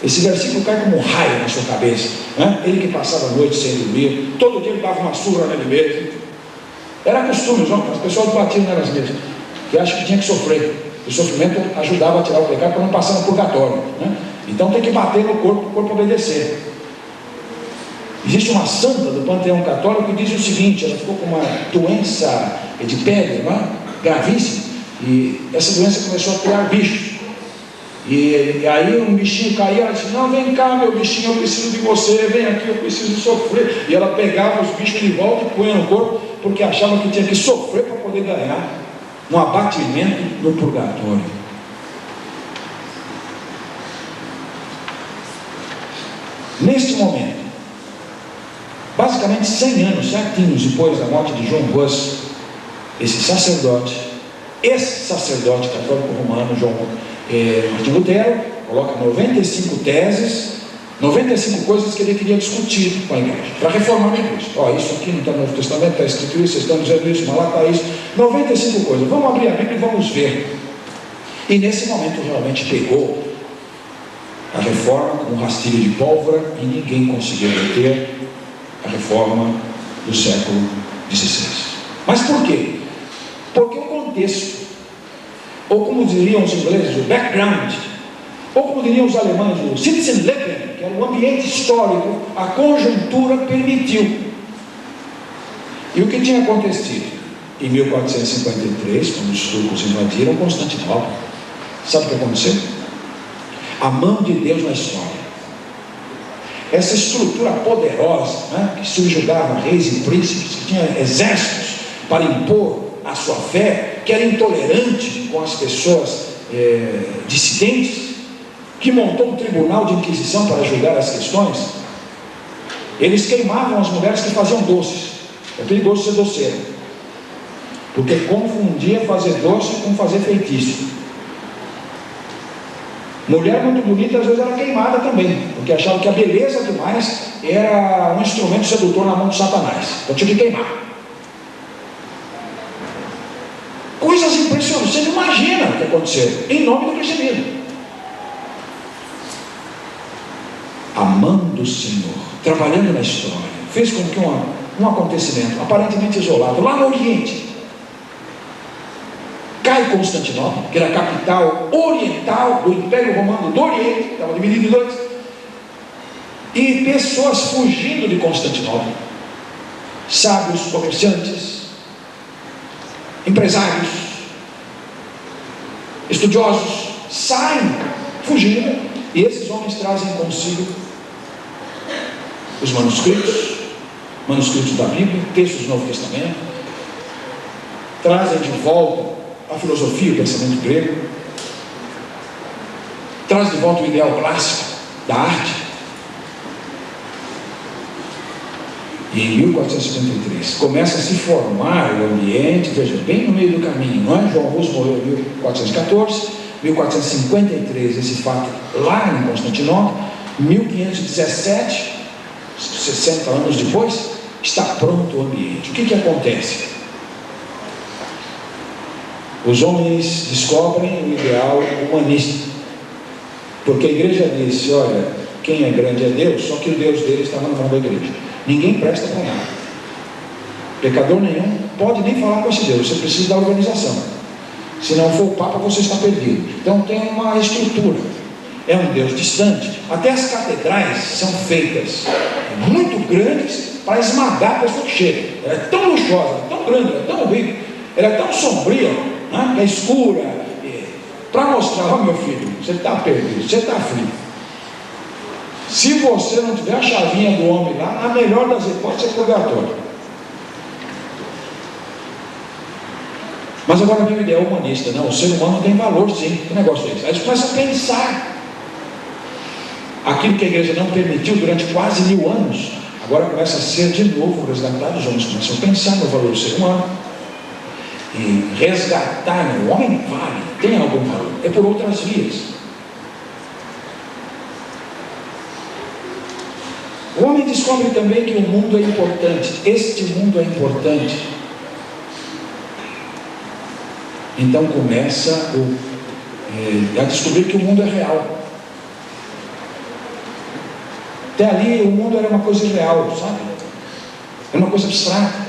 Esse versículo cai como um raio na sua cabeça, né? Ele que passava a noite sem dormir, todo dia ele dava uma surra nele mesmo. Era costume, as pessoas batiam nelas mesmas, que acham que tinha que sofrer. O sofrimento ajudava a tirar o pecado para não passar no purgatório, né? Então tem que bater no corpo, para o corpo obedecer. Existe uma santa do panteão católico que diz o seguinte: ela ficou com uma doença de pele, não é? Gravíssima, e essa doença começou a criar bichos. E aí um bichinho caía, ela disse: não, vem cá meu bichinho, eu preciso de você, vem aqui, eu preciso sofrer. E ela pegava os bichos de volta e punha no corpo, porque achava que tinha que sofrer para poder ganhar no abatimento do purgatório. Neste momento, basicamente 100 anos certinhos depois da morte de João Rose, esse sacerdote católico romano, Martinho Lutero, coloca 95 teses, 95 coisas que ele queria discutir com a igreja, para reformar a igreja. Isso aqui não está no Novo Testamento, está escrito isso, vocês estão dizendo isso, mas lá está isso. 95 coisas. Vamos abrir a Bíblia e vamos ver. E nesse momento realmente pegou a reforma com um rastilho de pólvora, e ninguém conseguiu deter a reforma do século XVI. Mas por quê? Porque o contexto, ou como diriam os ingleses, o background, ou como diriam os alemães, o Sitzenleben, que era o ambiente histórico, a conjuntura permitiu. E o que tinha acontecido? Em 1453, quando os turcos invadiram Constantinopla, sabe o que aconteceu? A mão de Deus na história. Essa estrutura poderosa, né, que subjugava reis e príncipes, que tinha exércitos para impor a sua fé, que era intolerante com as pessoas dissidentes, que montou um tribunal de inquisição para julgar as questões. Eles queimavam as mulheres que faziam doces. É perigoso ser doceiro, porque confundia fazer doce com fazer feitiço. Mulher muito bonita às vezes era queimada também, porque achava que a beleza demais era um instrumento sedutor na mão de Satanás. Então tinha que queimar. Coisas impressionantes. Você não imagina o que aconteceu em nome do cristianismo. A mão do Senhor trabalhando na história fez com que um acontecimento aparentemente isolado lá no Oriente, cai Constantinopla, que era a capital oriental do Império Romano do Oriente, estava dividido em dois. e pessoas fugindo de Constantinopla, sábios, comerciantes, empresários, estudiosos, saem fugindo, e esses homens trazem consigo os manuscritos da Bíblia, textos do Novo Testamento, trazem de volta a filosofia, o pensamento grego, traz de volta o ideal clássico da arte. E em 1453 começa a se formar o ambiente, veja, bem no meio do caminho, não é? João Augusto morreu em 1414, 1453 esse fato lá em Constantinopla, 1517, 60 anos depois, está pronto o ambiente. O que acontece? Os homens descobrem o ideal humanista, porque a igreja disse: olha, quem é grande é Deus, só que o Deus deles estava na mão da igreja. Ninguém presta para nada, pecador nenhum pode nem falar com esse Deus, você precisa da organização, se não for o Papa você está perdido. Então tem uma estrutura, é um Deus distante. Até as catedrais são feitas muito grandes para esmagar a pessoa que chega. Ela é tão luxuosa, tão grande, ela é tão rica, ela é tão sombria, né? É escura, para mostrar: ó, meu filho, você está perdido, você está frio. Se você não tiver a chavinha do homem lá, a melhor das hipóteses é purgatório. Mas agora vem o ideal humanista. Não, o ser humano tem valor, sim. Que negócio é esse? Aí eles começam a pensar aquilo que a igreja não permitiu durante quase 1000 anos. Agora começa a ser de novo resgatado. Os homens começam a pensar no valor do ser humano e resgatar. O homem vale, tem algum valor, é por outras vias. O homem descobre também que o mundo é importante. Este mundo é importante. Então começa a descobrir que o mundo é real. Até ali o mundo era uma coisa irreal, sabe? Era uma coisa abstrata.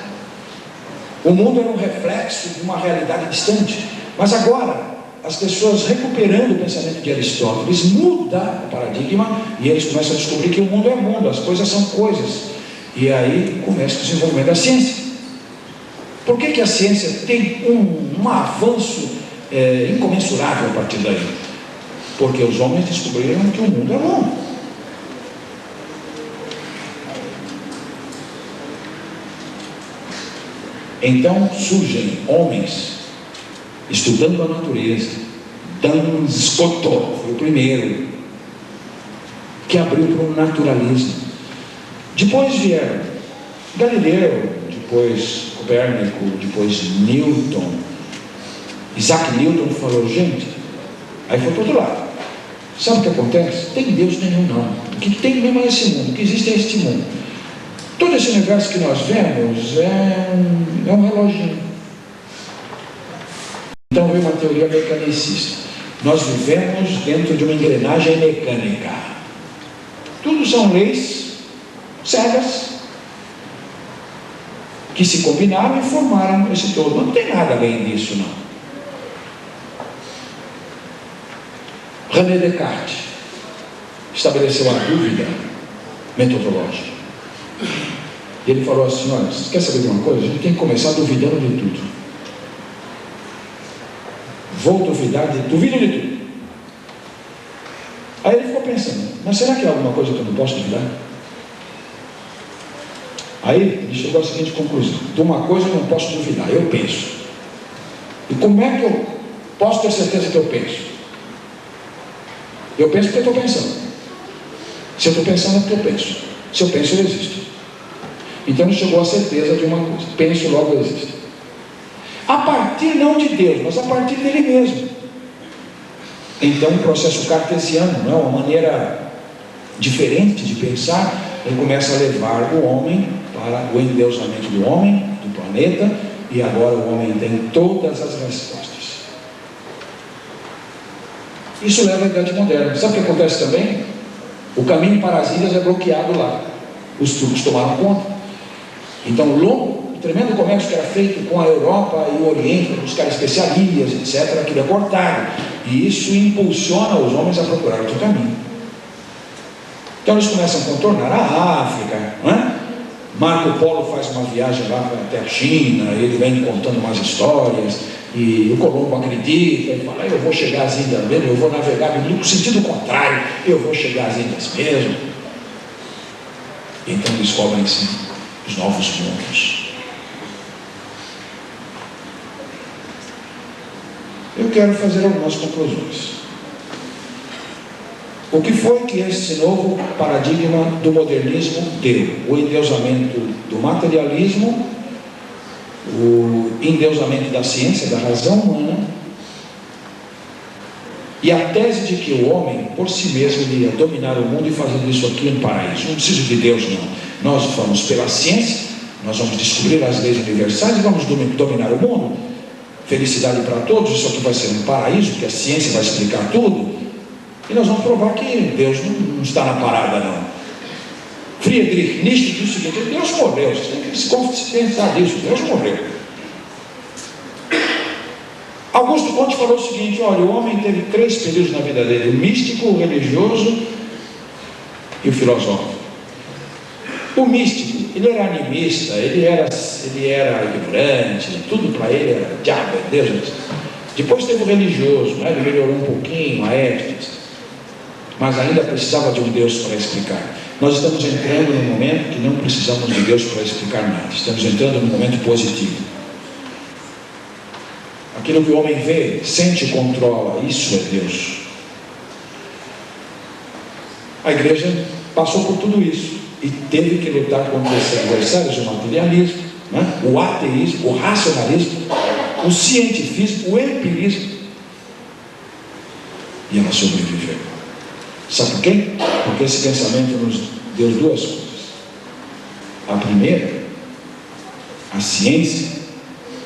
O mundo era um reflexo de uma realidade distante. Mas agora as pessoas, recuperando o pensamento de Aristóteles, mudam o paradigma e eles começam a descobrir que o mundo é mundo, as coisas são coisas. E aí começa o desenvolvimento da ciência. Por que a ciência tem um avanço incomensurável a partir daí? Porque os homens descobriram que o mundo é mundo. Então surgem homens estudando a natureza. Duns Scotus foi o primeiro que abriu para o naturalismo. Depois vieram Galileu, depois Copérnico, depois Newton. Isaac Newton falou: gente, aí foi para o outro lado. Sabe o que acontece? Tem Deus nenhum não. O que tem mesmo é esse mundo, o que existe é este mundo. Todo esse universo que nós vemos é um reloginho. Então veio uma teoria mecanicista. Nós vivemos dentro de uma engrenagem mecânica. Tudo são leis cegas que se combinaram e formaram esse todo. Não tem nada além disso, não. René Descartes estabeleceu a dúvida metodológica. Ele falou assim: olha, você quer saber de uma coisa? A gente tem que começar duvidando de tudo. Vou duvido de tudo. Aí ele ficou pensando: mas será que há alguma coisa que eu não posso duvidar? Aí ele chegou à seguinte conclusão: de uma coisa eu não posso duvidar, eu penso. E como é que eu posso ter certeza que eu penso? Eu penso porque eu estou pensando. Se eu estou pensando é porque eu penso. Se eu penso, eu existo. Então ele chegou à certeza de uma coisa: penso, logo eu existo. A partir não de Deus, mas a partir dele mesmo. Então, um processo cartesiano, não é uma maneira diferente de pensar, ele começa a levar o homem para o endeusamento do homem, do planeta, e agora o homem tem todas as respostas. Isso leva à Idade Moderna. Sabe o que acontece também? O caminho para as ilhas é bloqueado lá. Os turcos tomaram conta. Então, o tremendo comércio que era feito com a Europa e o Oriente, para buscar especiarias, etc., aquilo é cortado. E isso impulsiona os homens a procurar outro caminho. Então eles começam a contornar a África, não é? Marco Polo faz uma viagem lá até a China, ele vem contando umas histórias, e o Colombo acredita e fala: eu vou chegar às Índias mesmo, eu vou navegar no sentido contrário, eu vou chegar às Índias mesmo. Então descobrem-se os novos mundos. Eu quero fazer algumas conclusões. O que foi que esse novo paradigma do modernismo deu? O endeusamento do materialismo, o endeusamento da ciência, da razão humana, e a tese de que o homem, por si mesmo, iria dominar o mundo e fazer disso aqui um paraíso. Não preciso de Deus, não. Nós vamos pela ciência, nós vamos descobrir as leis universais e vamos dominar o mundo. Felicidade para todos, isso aqui vai ser um paraíso, porque a ciência vai explicar tudo. E nós vamos provar que Deus não está na parada, não. Friedrich Nietzsche diz o seguinte: Deus morreu. Você tem que pensar nisso. Deus morreu. Augusto Conte falou o seguinte: olha, o homem teve 3 períodos na vida dele: o místico, o religioso e o filosófico. O místico, ele era animista, ele era ignorante, tudo para ele era diabo, Deus. Depois teve o religioso, né? Ele melhorou um pouquinho a ética, mas ainda precisava de um Deus para explicar. Nós estamos entrando num momento que não precisamos de Deus para explicar nada. Estamos entrando num momento positivo. Aquilo que o homem vê, sente e controla, isso é Deus. A igreja passou por tudo isso e teve que lutar contra esses adversários: o materialismo, né? O ateísmo, o racionalismo, o cientificismo, o empirismo. E ela sobreviveu. Sabe por quê? Porque esse pensamento nos deu 2 coisas. A primeira, a ciência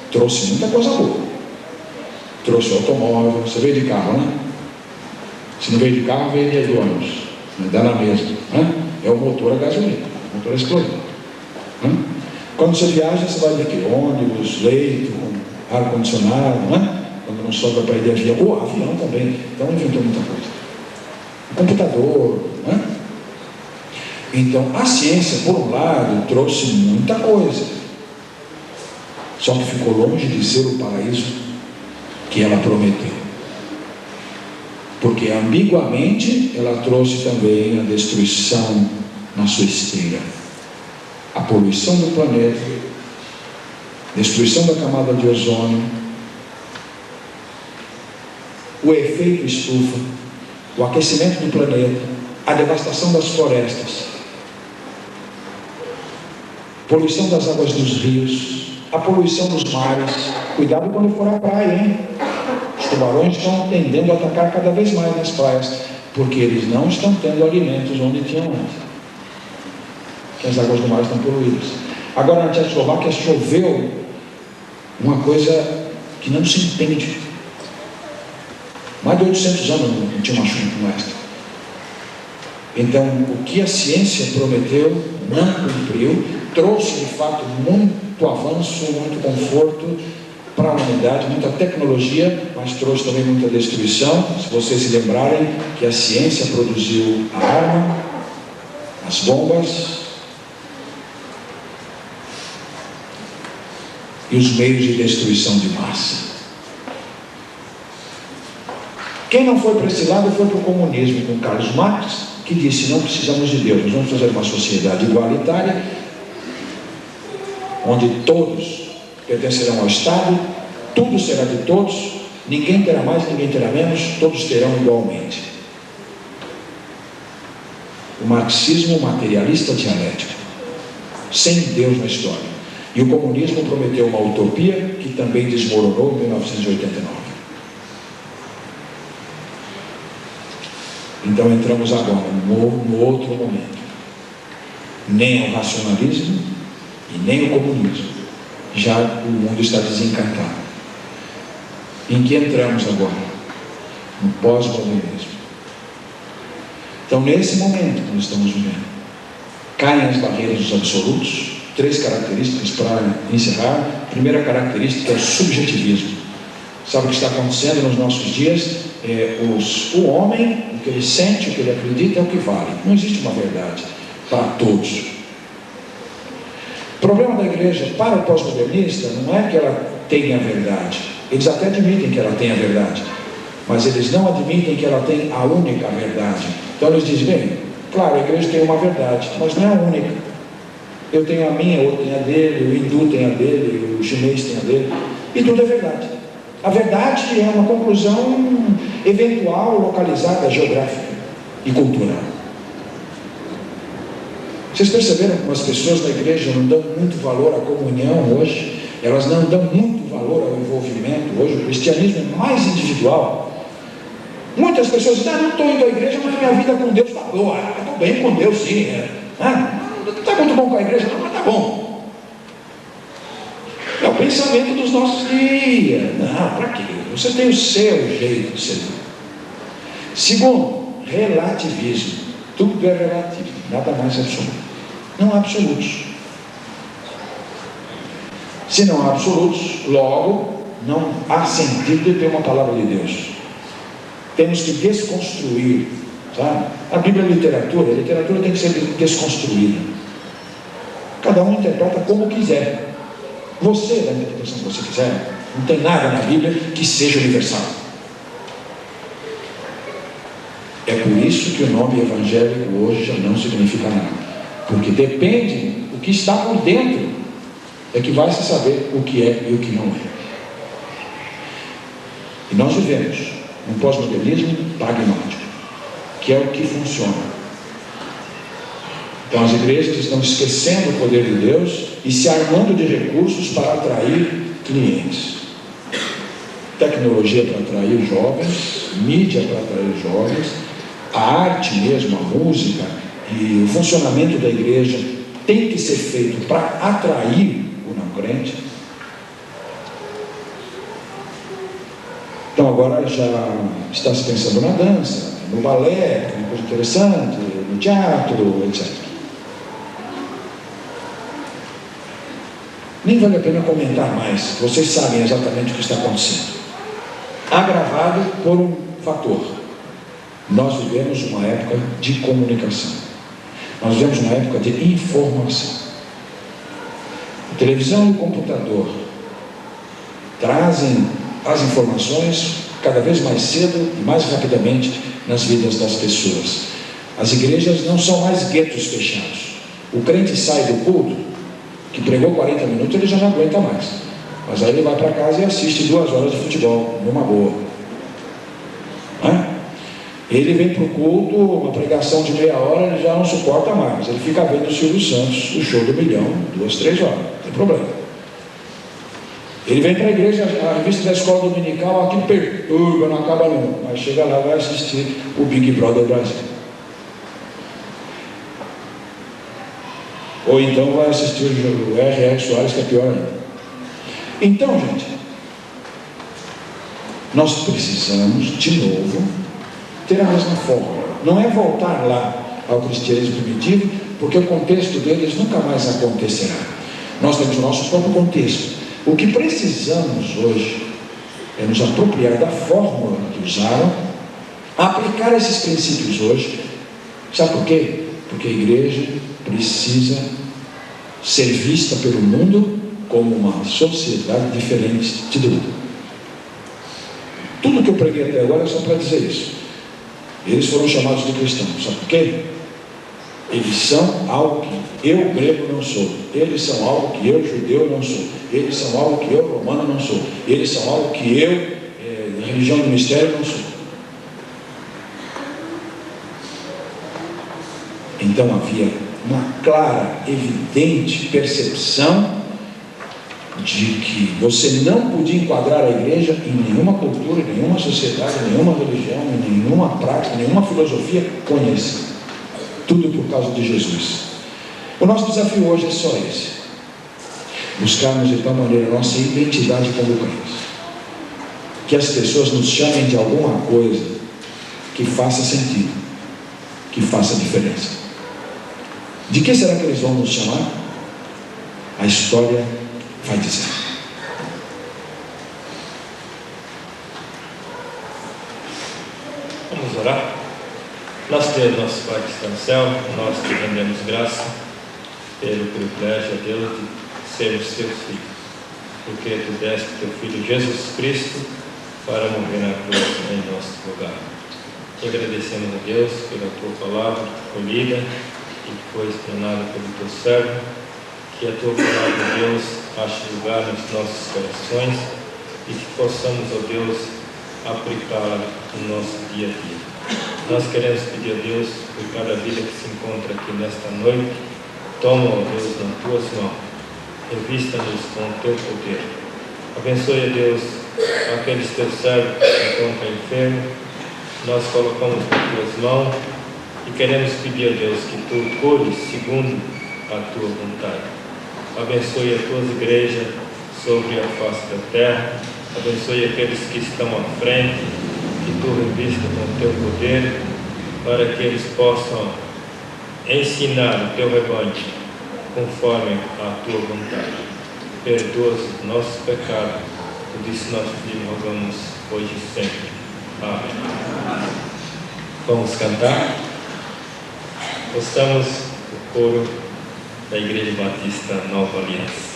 trouxe muita coisa boa. Trouxe o automóvel. Você veio de carro, né? Se não veio de carro, veio de ônibus. Dá na mesma, né? É o motor a gasolina, o motor a explosão, né? Quando você viaja, você vai ver que ônibus, leito, ar-condicionado, né? Quando não sobra para ir de avião, ou avião também. Então inventou muita coisa. Computador, né? Então a ciência, por um lado, trouxe muita coisa, só que ficou longe de ser o paraíso que ela prometeu, porque ambiguamente ela trouxe também a destruição na sua esteira, a poluição do planeta, destruição da camada de ozônio, o efeito estufa, o aquecimento do planeta, a devastação das florestas, poluição das águas dos rios, a poluição dos mares. Cuidado quando for à praia, hein? Os tubarões estão tendendo a atacar cada vez mais nas praias, porque eles não estão tendo alimentos onde tinham antes, que as águas do mar estão poluídas. Agora na Tchecoslováquia choveu uma coisa que não se entende. Mais de 800 anos não tinha uma chuva como esta. Então, o que a ciência prometeu, não cumpriu, trouxe de fato muito avanço, muito conforto para a humanidade, muita tecnologia, mas trouxe também muita destruição. Se vocês se lembrarem que a ciência produziu a arma, as bombas e os meios de destruição de massa. Quem não foi para esse lado foi para o comunismo, com Karl Marx, que disse: não precisamos de Deus, nós vamos fazer uma sociedade igualitária, onde todos pertencerão ao Estado, tudo será de todos, ninguém terá mais, ninguém terá menos, todos terão igualmente. O marxismo materialista dialético, sem Deus na história. E o comunismo prometeu uma utopia que também desmoronou em 1989. Então entramos agora no outro momento. Nem o racionalismo e nem o comunismo. Já o mundo está desencantado. Em que entramos agora? No pós-modernismo. Então nesse momento que nós estamos vivendo, caem as barreiras dos absolutos. 3 características para encerrar. Primeira característica é o subjetivismo. Sabe o que está acontecendo nos nossos dias? O homem, o que ele sente, o que ele acredita é o que vale. Não existe uma verdade para todos. O problema da igreja para o pós-modernista não é que ela tenha a verdade. Eles até admitem que ela tem a verdade, mas eles não admitem que ela tem a única verdade. Então eles dizem, bem, claro, a igreja tem uma verdade, mas não é a única. Eu tenho a minha, o outro tem a dele, o hindu tem a dele, o chinês tem a dele, e tudo é verdade. A verdade é uma conclusão eventual, localizada, geográfica e cultural. Vocês perceberam como as pessoas da igreja não dão muito valor à comunhão hoje? Elas não dão muito valor ao envolvimento hoje. O cristianismo é mais individual. Muitas pessoas dizem, não estou indo à igreja, mas minha vida com Deus está boa. Estou bem com Deus, sim. Não está muito bom com a igreja, não, mas está bom. É o pensamento dos nossos dias. Não, para quê? Você tem o seu jeito de ser. Segundo, relativismo. Tudo é relativo, nada mais absoluto. Não há absolutos. Se não há absolutos, logo não há sentido de ter uma palavra de Deus. Temos que desconstruir, sabe? A Bíblia é literatura, a literatura tem que ser desconstruída. Cada um interpreta como quiser. Você dá a interpretação que você quiser. Não tem nada na Bíblia que seja universal. É por isso que o nome evangélico hoje já não significa nada. Porque depende do que está por dentro, é que vai se saber o que é e o que não é. E nós vivemos um pós-modernismo pragmático, que é o que funciona. Então as igrejas estão esquecendo o poder de Deus e se armando de recursos para atrair clientes. Tecnologia para atrair jovens, mídia para atrair jovens, a arte mesmo, a música e o funcionamento da igreja tem que ser feito para atrair o não crente. Então agora já está se pensando na dança, no balé, que é uma coisa interessante, no teatro, etc. Nem vale a pena comentar mais, vocês sabem exatamente o que está acontecendo. Agravado por um fator. Nós vivemos uma época de comunicação. Nós vivemos uma época de informação. A televisão e o computador trazem as informações cada vez mais cedo e mais rapidamente nas vidas das pessoas. As igrejas não são mais guetos fechados. O crente sai do culto, que pregou 40 minutos, ele já não aguenta mais. Mas aí ele vai para casa e assiste 2 horas de futebol, numa boa. Ele vem para o culto, uma pregação de meia hora, ele já não suporta mais. Ele fica vendo o Silvio Santos, o show do milhão, 2, 3 horas, não tem problema. Ele vem para a igreja, a revista da escola dominical, aquilo perturba, não acaba não. Mas chega lá e vai assistir o Big Brother Brasil. Ou então vai assistir o R.R. Soares, que é pior ainda. Então, gente, nós precisamos, de novo, ter a mesma forma. Não é voltar lá ao cristianismo primitivo, porque o contexto deles nunca mais acontecerá. Nós temos o nosso próprio contexto. O que precisamos hoje é nos apropriar da fórmula que usaram, aplicar esses princípios hoje. Sabe por quê? Porque a igreja precisa ser vista pelo mundo como uma sociedade diferente de tudo. Tudo que eu preguei até agora é só para dizer isso. Eles foram chamados de cristãos, sabe por quê? Eles são algo que eu, grego, não sou. Eles são algo que eu, judeu, não sou. Eles são algo que eu, romano, não sou. Eles são algo que eu, religião do mistério, não sou. Então havia uma clara, evidente percepção de que você não podia enquadrar a igreja em nenhuma cultura, em nenhuma sociedade, em nenhuma religião, em nenhuma prática, em nenhuma filosofia conhecida. Tudo por causa de Jesus. O nosso desafio hoje é só esse: buscarmos de tal maneira a nossa identidade como crentes, que as pessoas nos chamem de alguma coisa que faça sentido, que faça diferença. De que será que eles vão nos chamar? A história vai dizer. Vamos orar? Nosso Deus, nosso Pai que está no céu, nós te rendemos graça pelo privilégio, Deus, de sermos teus filhos, porque tu deste teu Filho Jesus Cristo para morrer na cruz em nosso lugar. Te agradecemos a Deus pela tua palavra acolhida e que foi explanada pelo teu servo, que a tua palavra, Deus, ache lugar nos nossos corações e que possamos, ó Deus, aplicá-la no nosso dia a dia. Nós queremos pedir a Deus por cada vida que se encontra aqui nesta noite. Toma, ó Deus, nas tuas mãos, revista-nos com o teu poder. Abençoe, a Deus, aqueles teus servos que se encontram enfermos. Nós colocamos nas tuas mãos e queremos pedir a Deus que tu cures segundo a tua vontade. Abençoe as tuas igrejas sobre a face da terra. Abençoe aqueles que estão à frente, que tu revista com o teu poder, para que eles possam ensinar o teu rebanho conforme a tua vontade. Perdoa os nossos pecados, por isso nós te rogamos hoje e sempre. Amém. Vamos cantar? Ouçamos o coro da Igreja Batista Nova Aliança.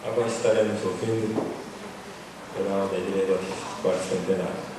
Agora estaremos ouvindo o coral da Igreja Batista do Quarto Centenário.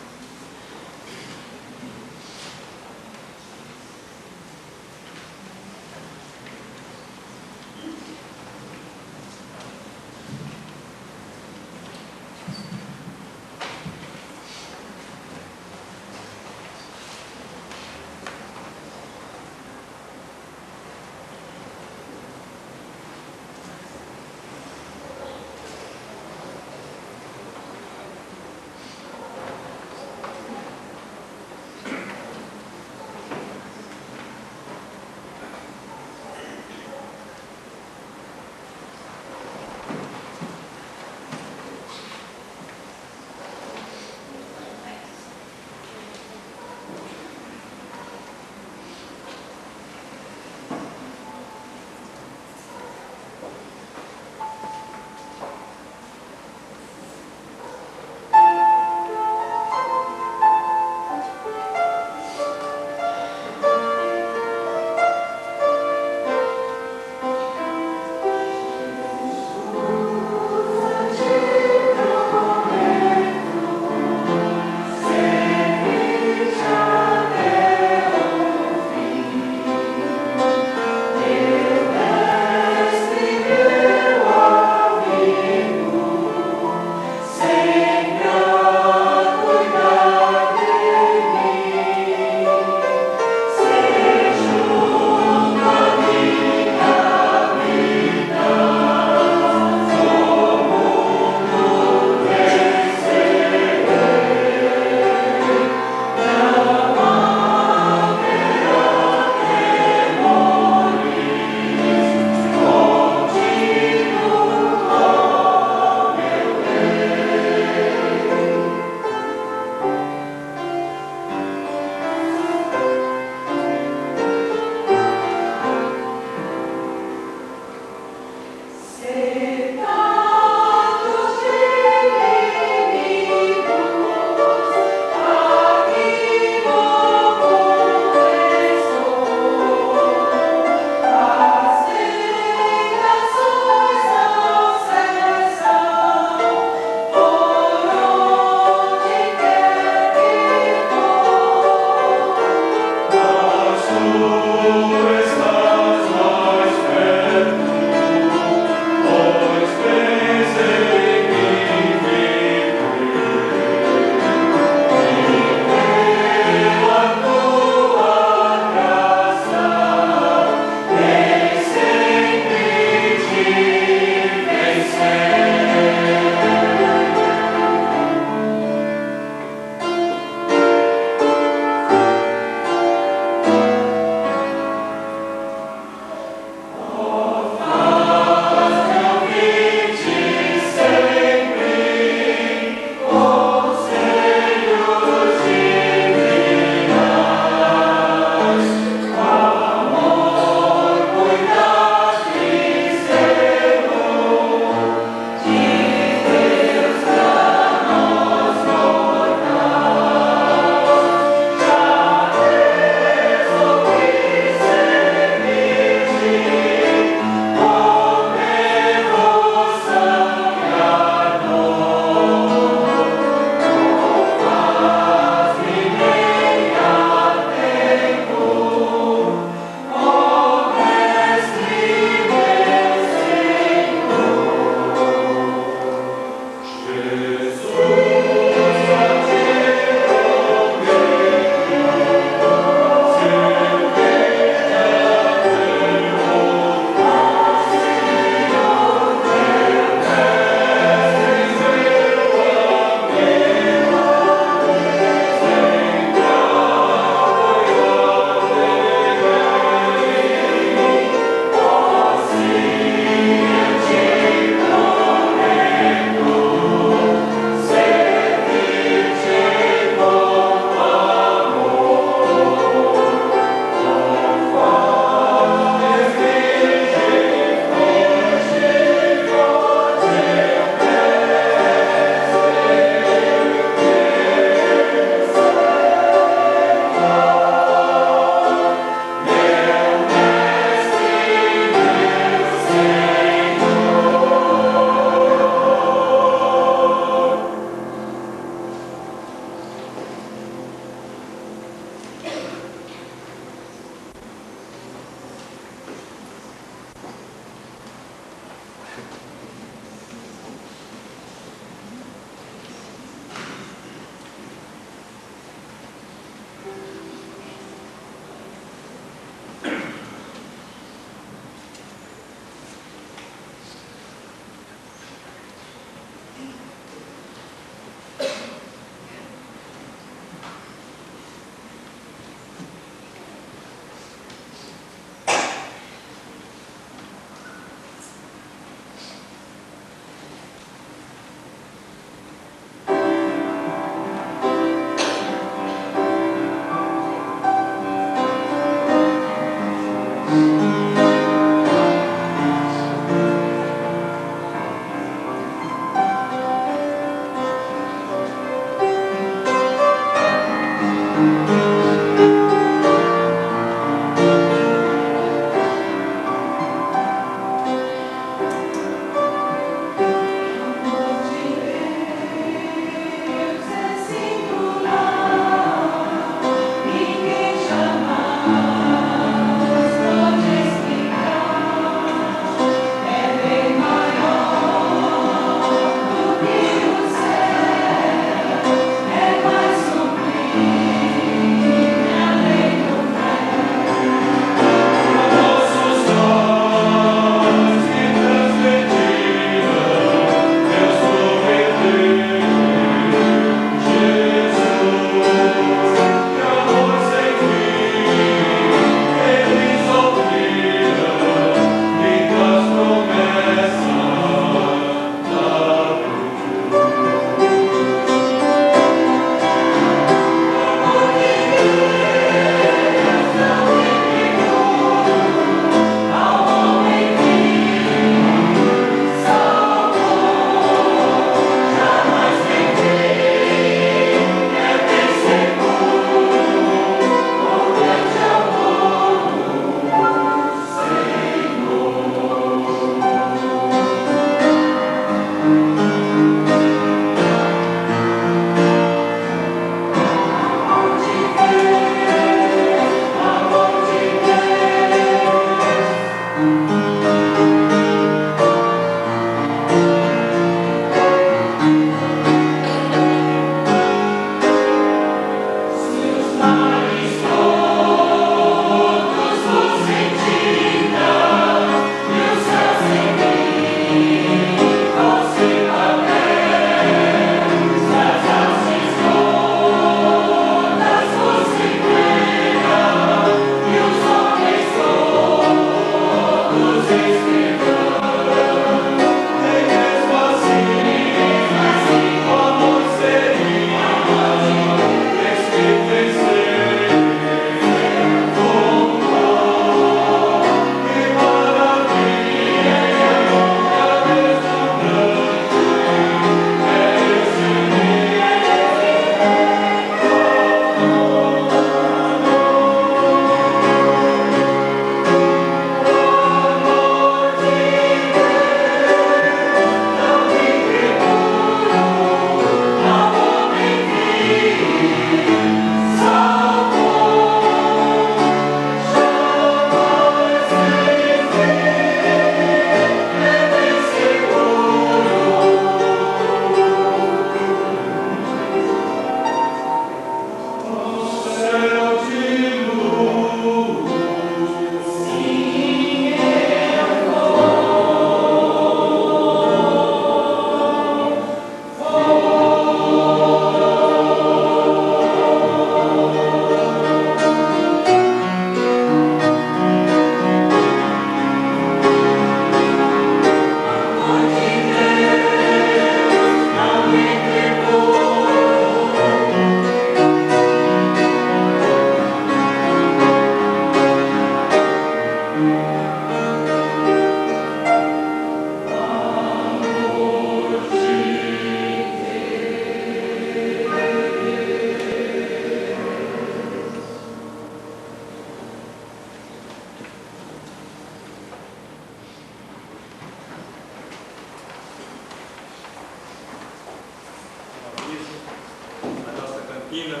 cantina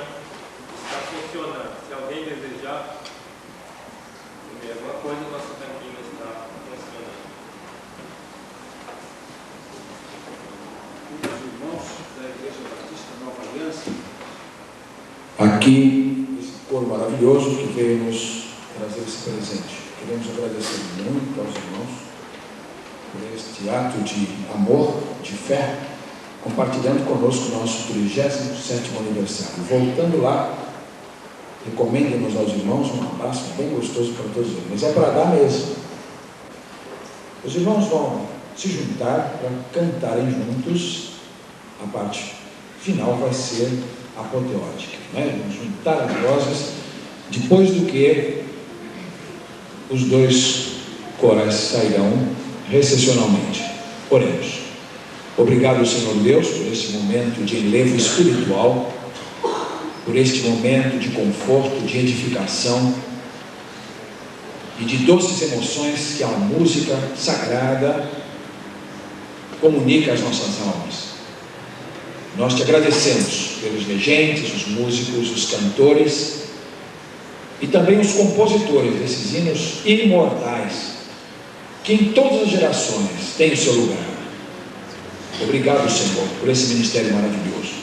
está funcionando. Se alguém desejar comer alguma coisa, nossa cantina está funcionando. Os irmãos da Igreja Batista Nova Aliança, aqui, esse coro maravilhoso que veio nos trazer esse presente. Queremos agradecer muito aos irmãos por este ato de amor, de fé, compartilhando conosco o nosso 37º aniversário. Voltando lá, recomendo-nos aos irmãos um abraço bem gostoso para todos eles, mas é para dar mesmo. Os irmãos vão se juntar para cantarem juntos. A parte final vai ser apoteótica, né? Vamos juntar as vozes, depois do que os dois corais sairão recepcionalmente. Oremos. Obrigado, Senhor Deus, por este momento de enlevo espiritual, por este momento de conforto, de edificação e de doces emoções que a música sagrada comunica às nossas almas. Nós te agradecemos pelos regentes, os músicos, os cantores e também os compositores desses hinos imortais, que em todas as gerações têm o seu lugar. Obrigado, Senhor, por esse ministério maravilhoso.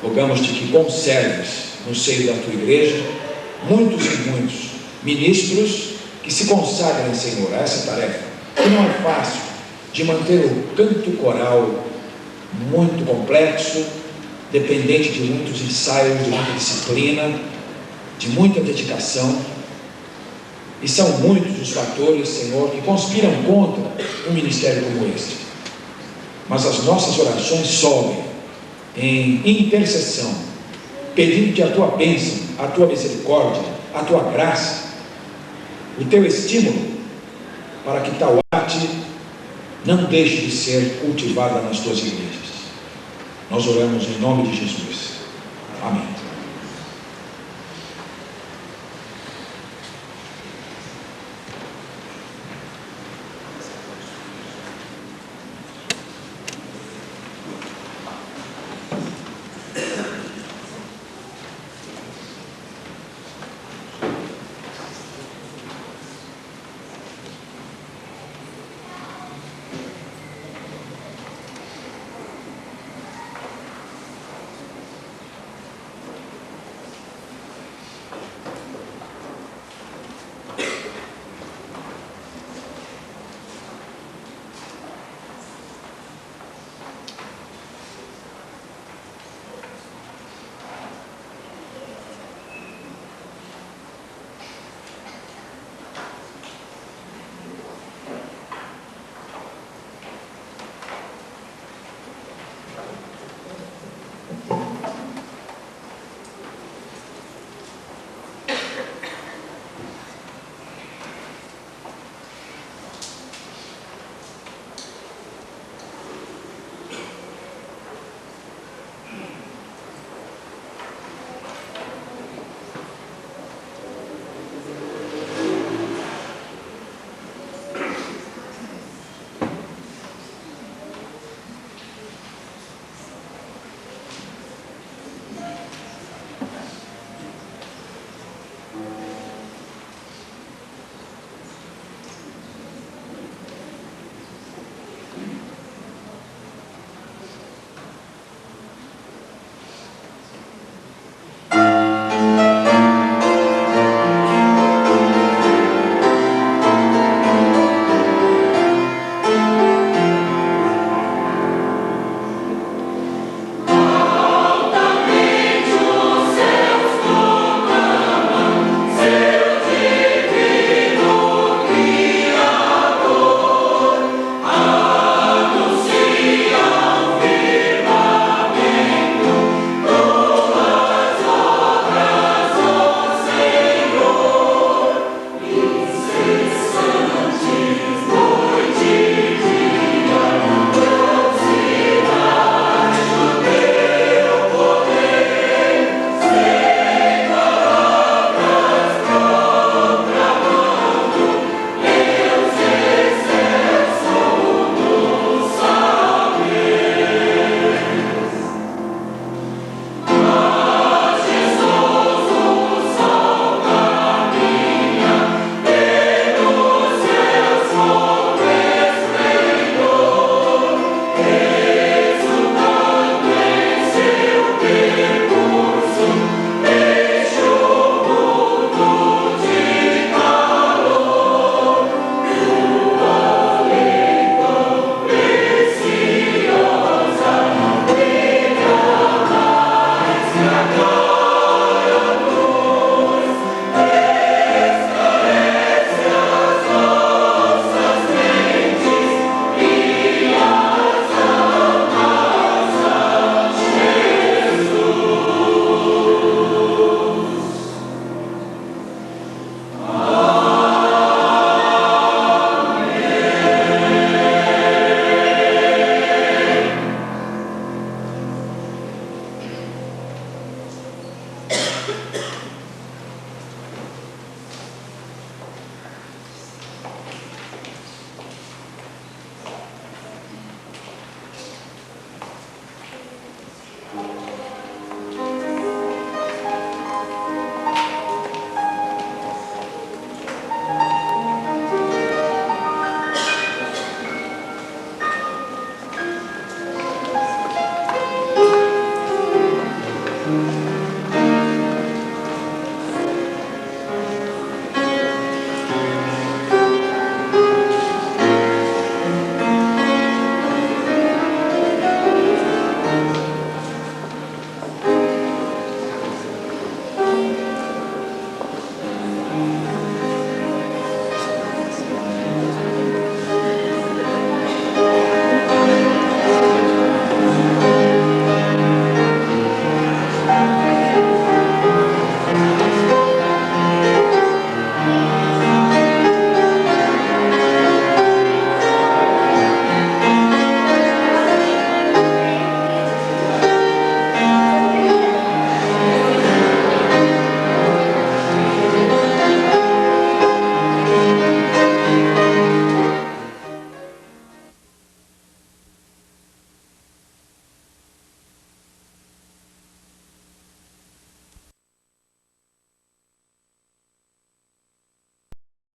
Rogamos-te que conserves no seio da tua igreja muitos e muitos ministros que se consagrem, Senhor, a essa tarefa, que não é fácil, de manter o canto coral muito complexo, dependente de muitos ensaios, de muita disciplina, de muita dedicação. E são muitos os fatores, Senhor, que conspiram contra um ministério como este. Mas as nossas orações sobem em intercessão, pedindo-te a tua bênção, a tua misericórdia, a tua graça, o teu estímulo, para que tal arte não deixe de ser cultivada nas tuas igrejas. Nós oramos em nome de Jesus. Amém.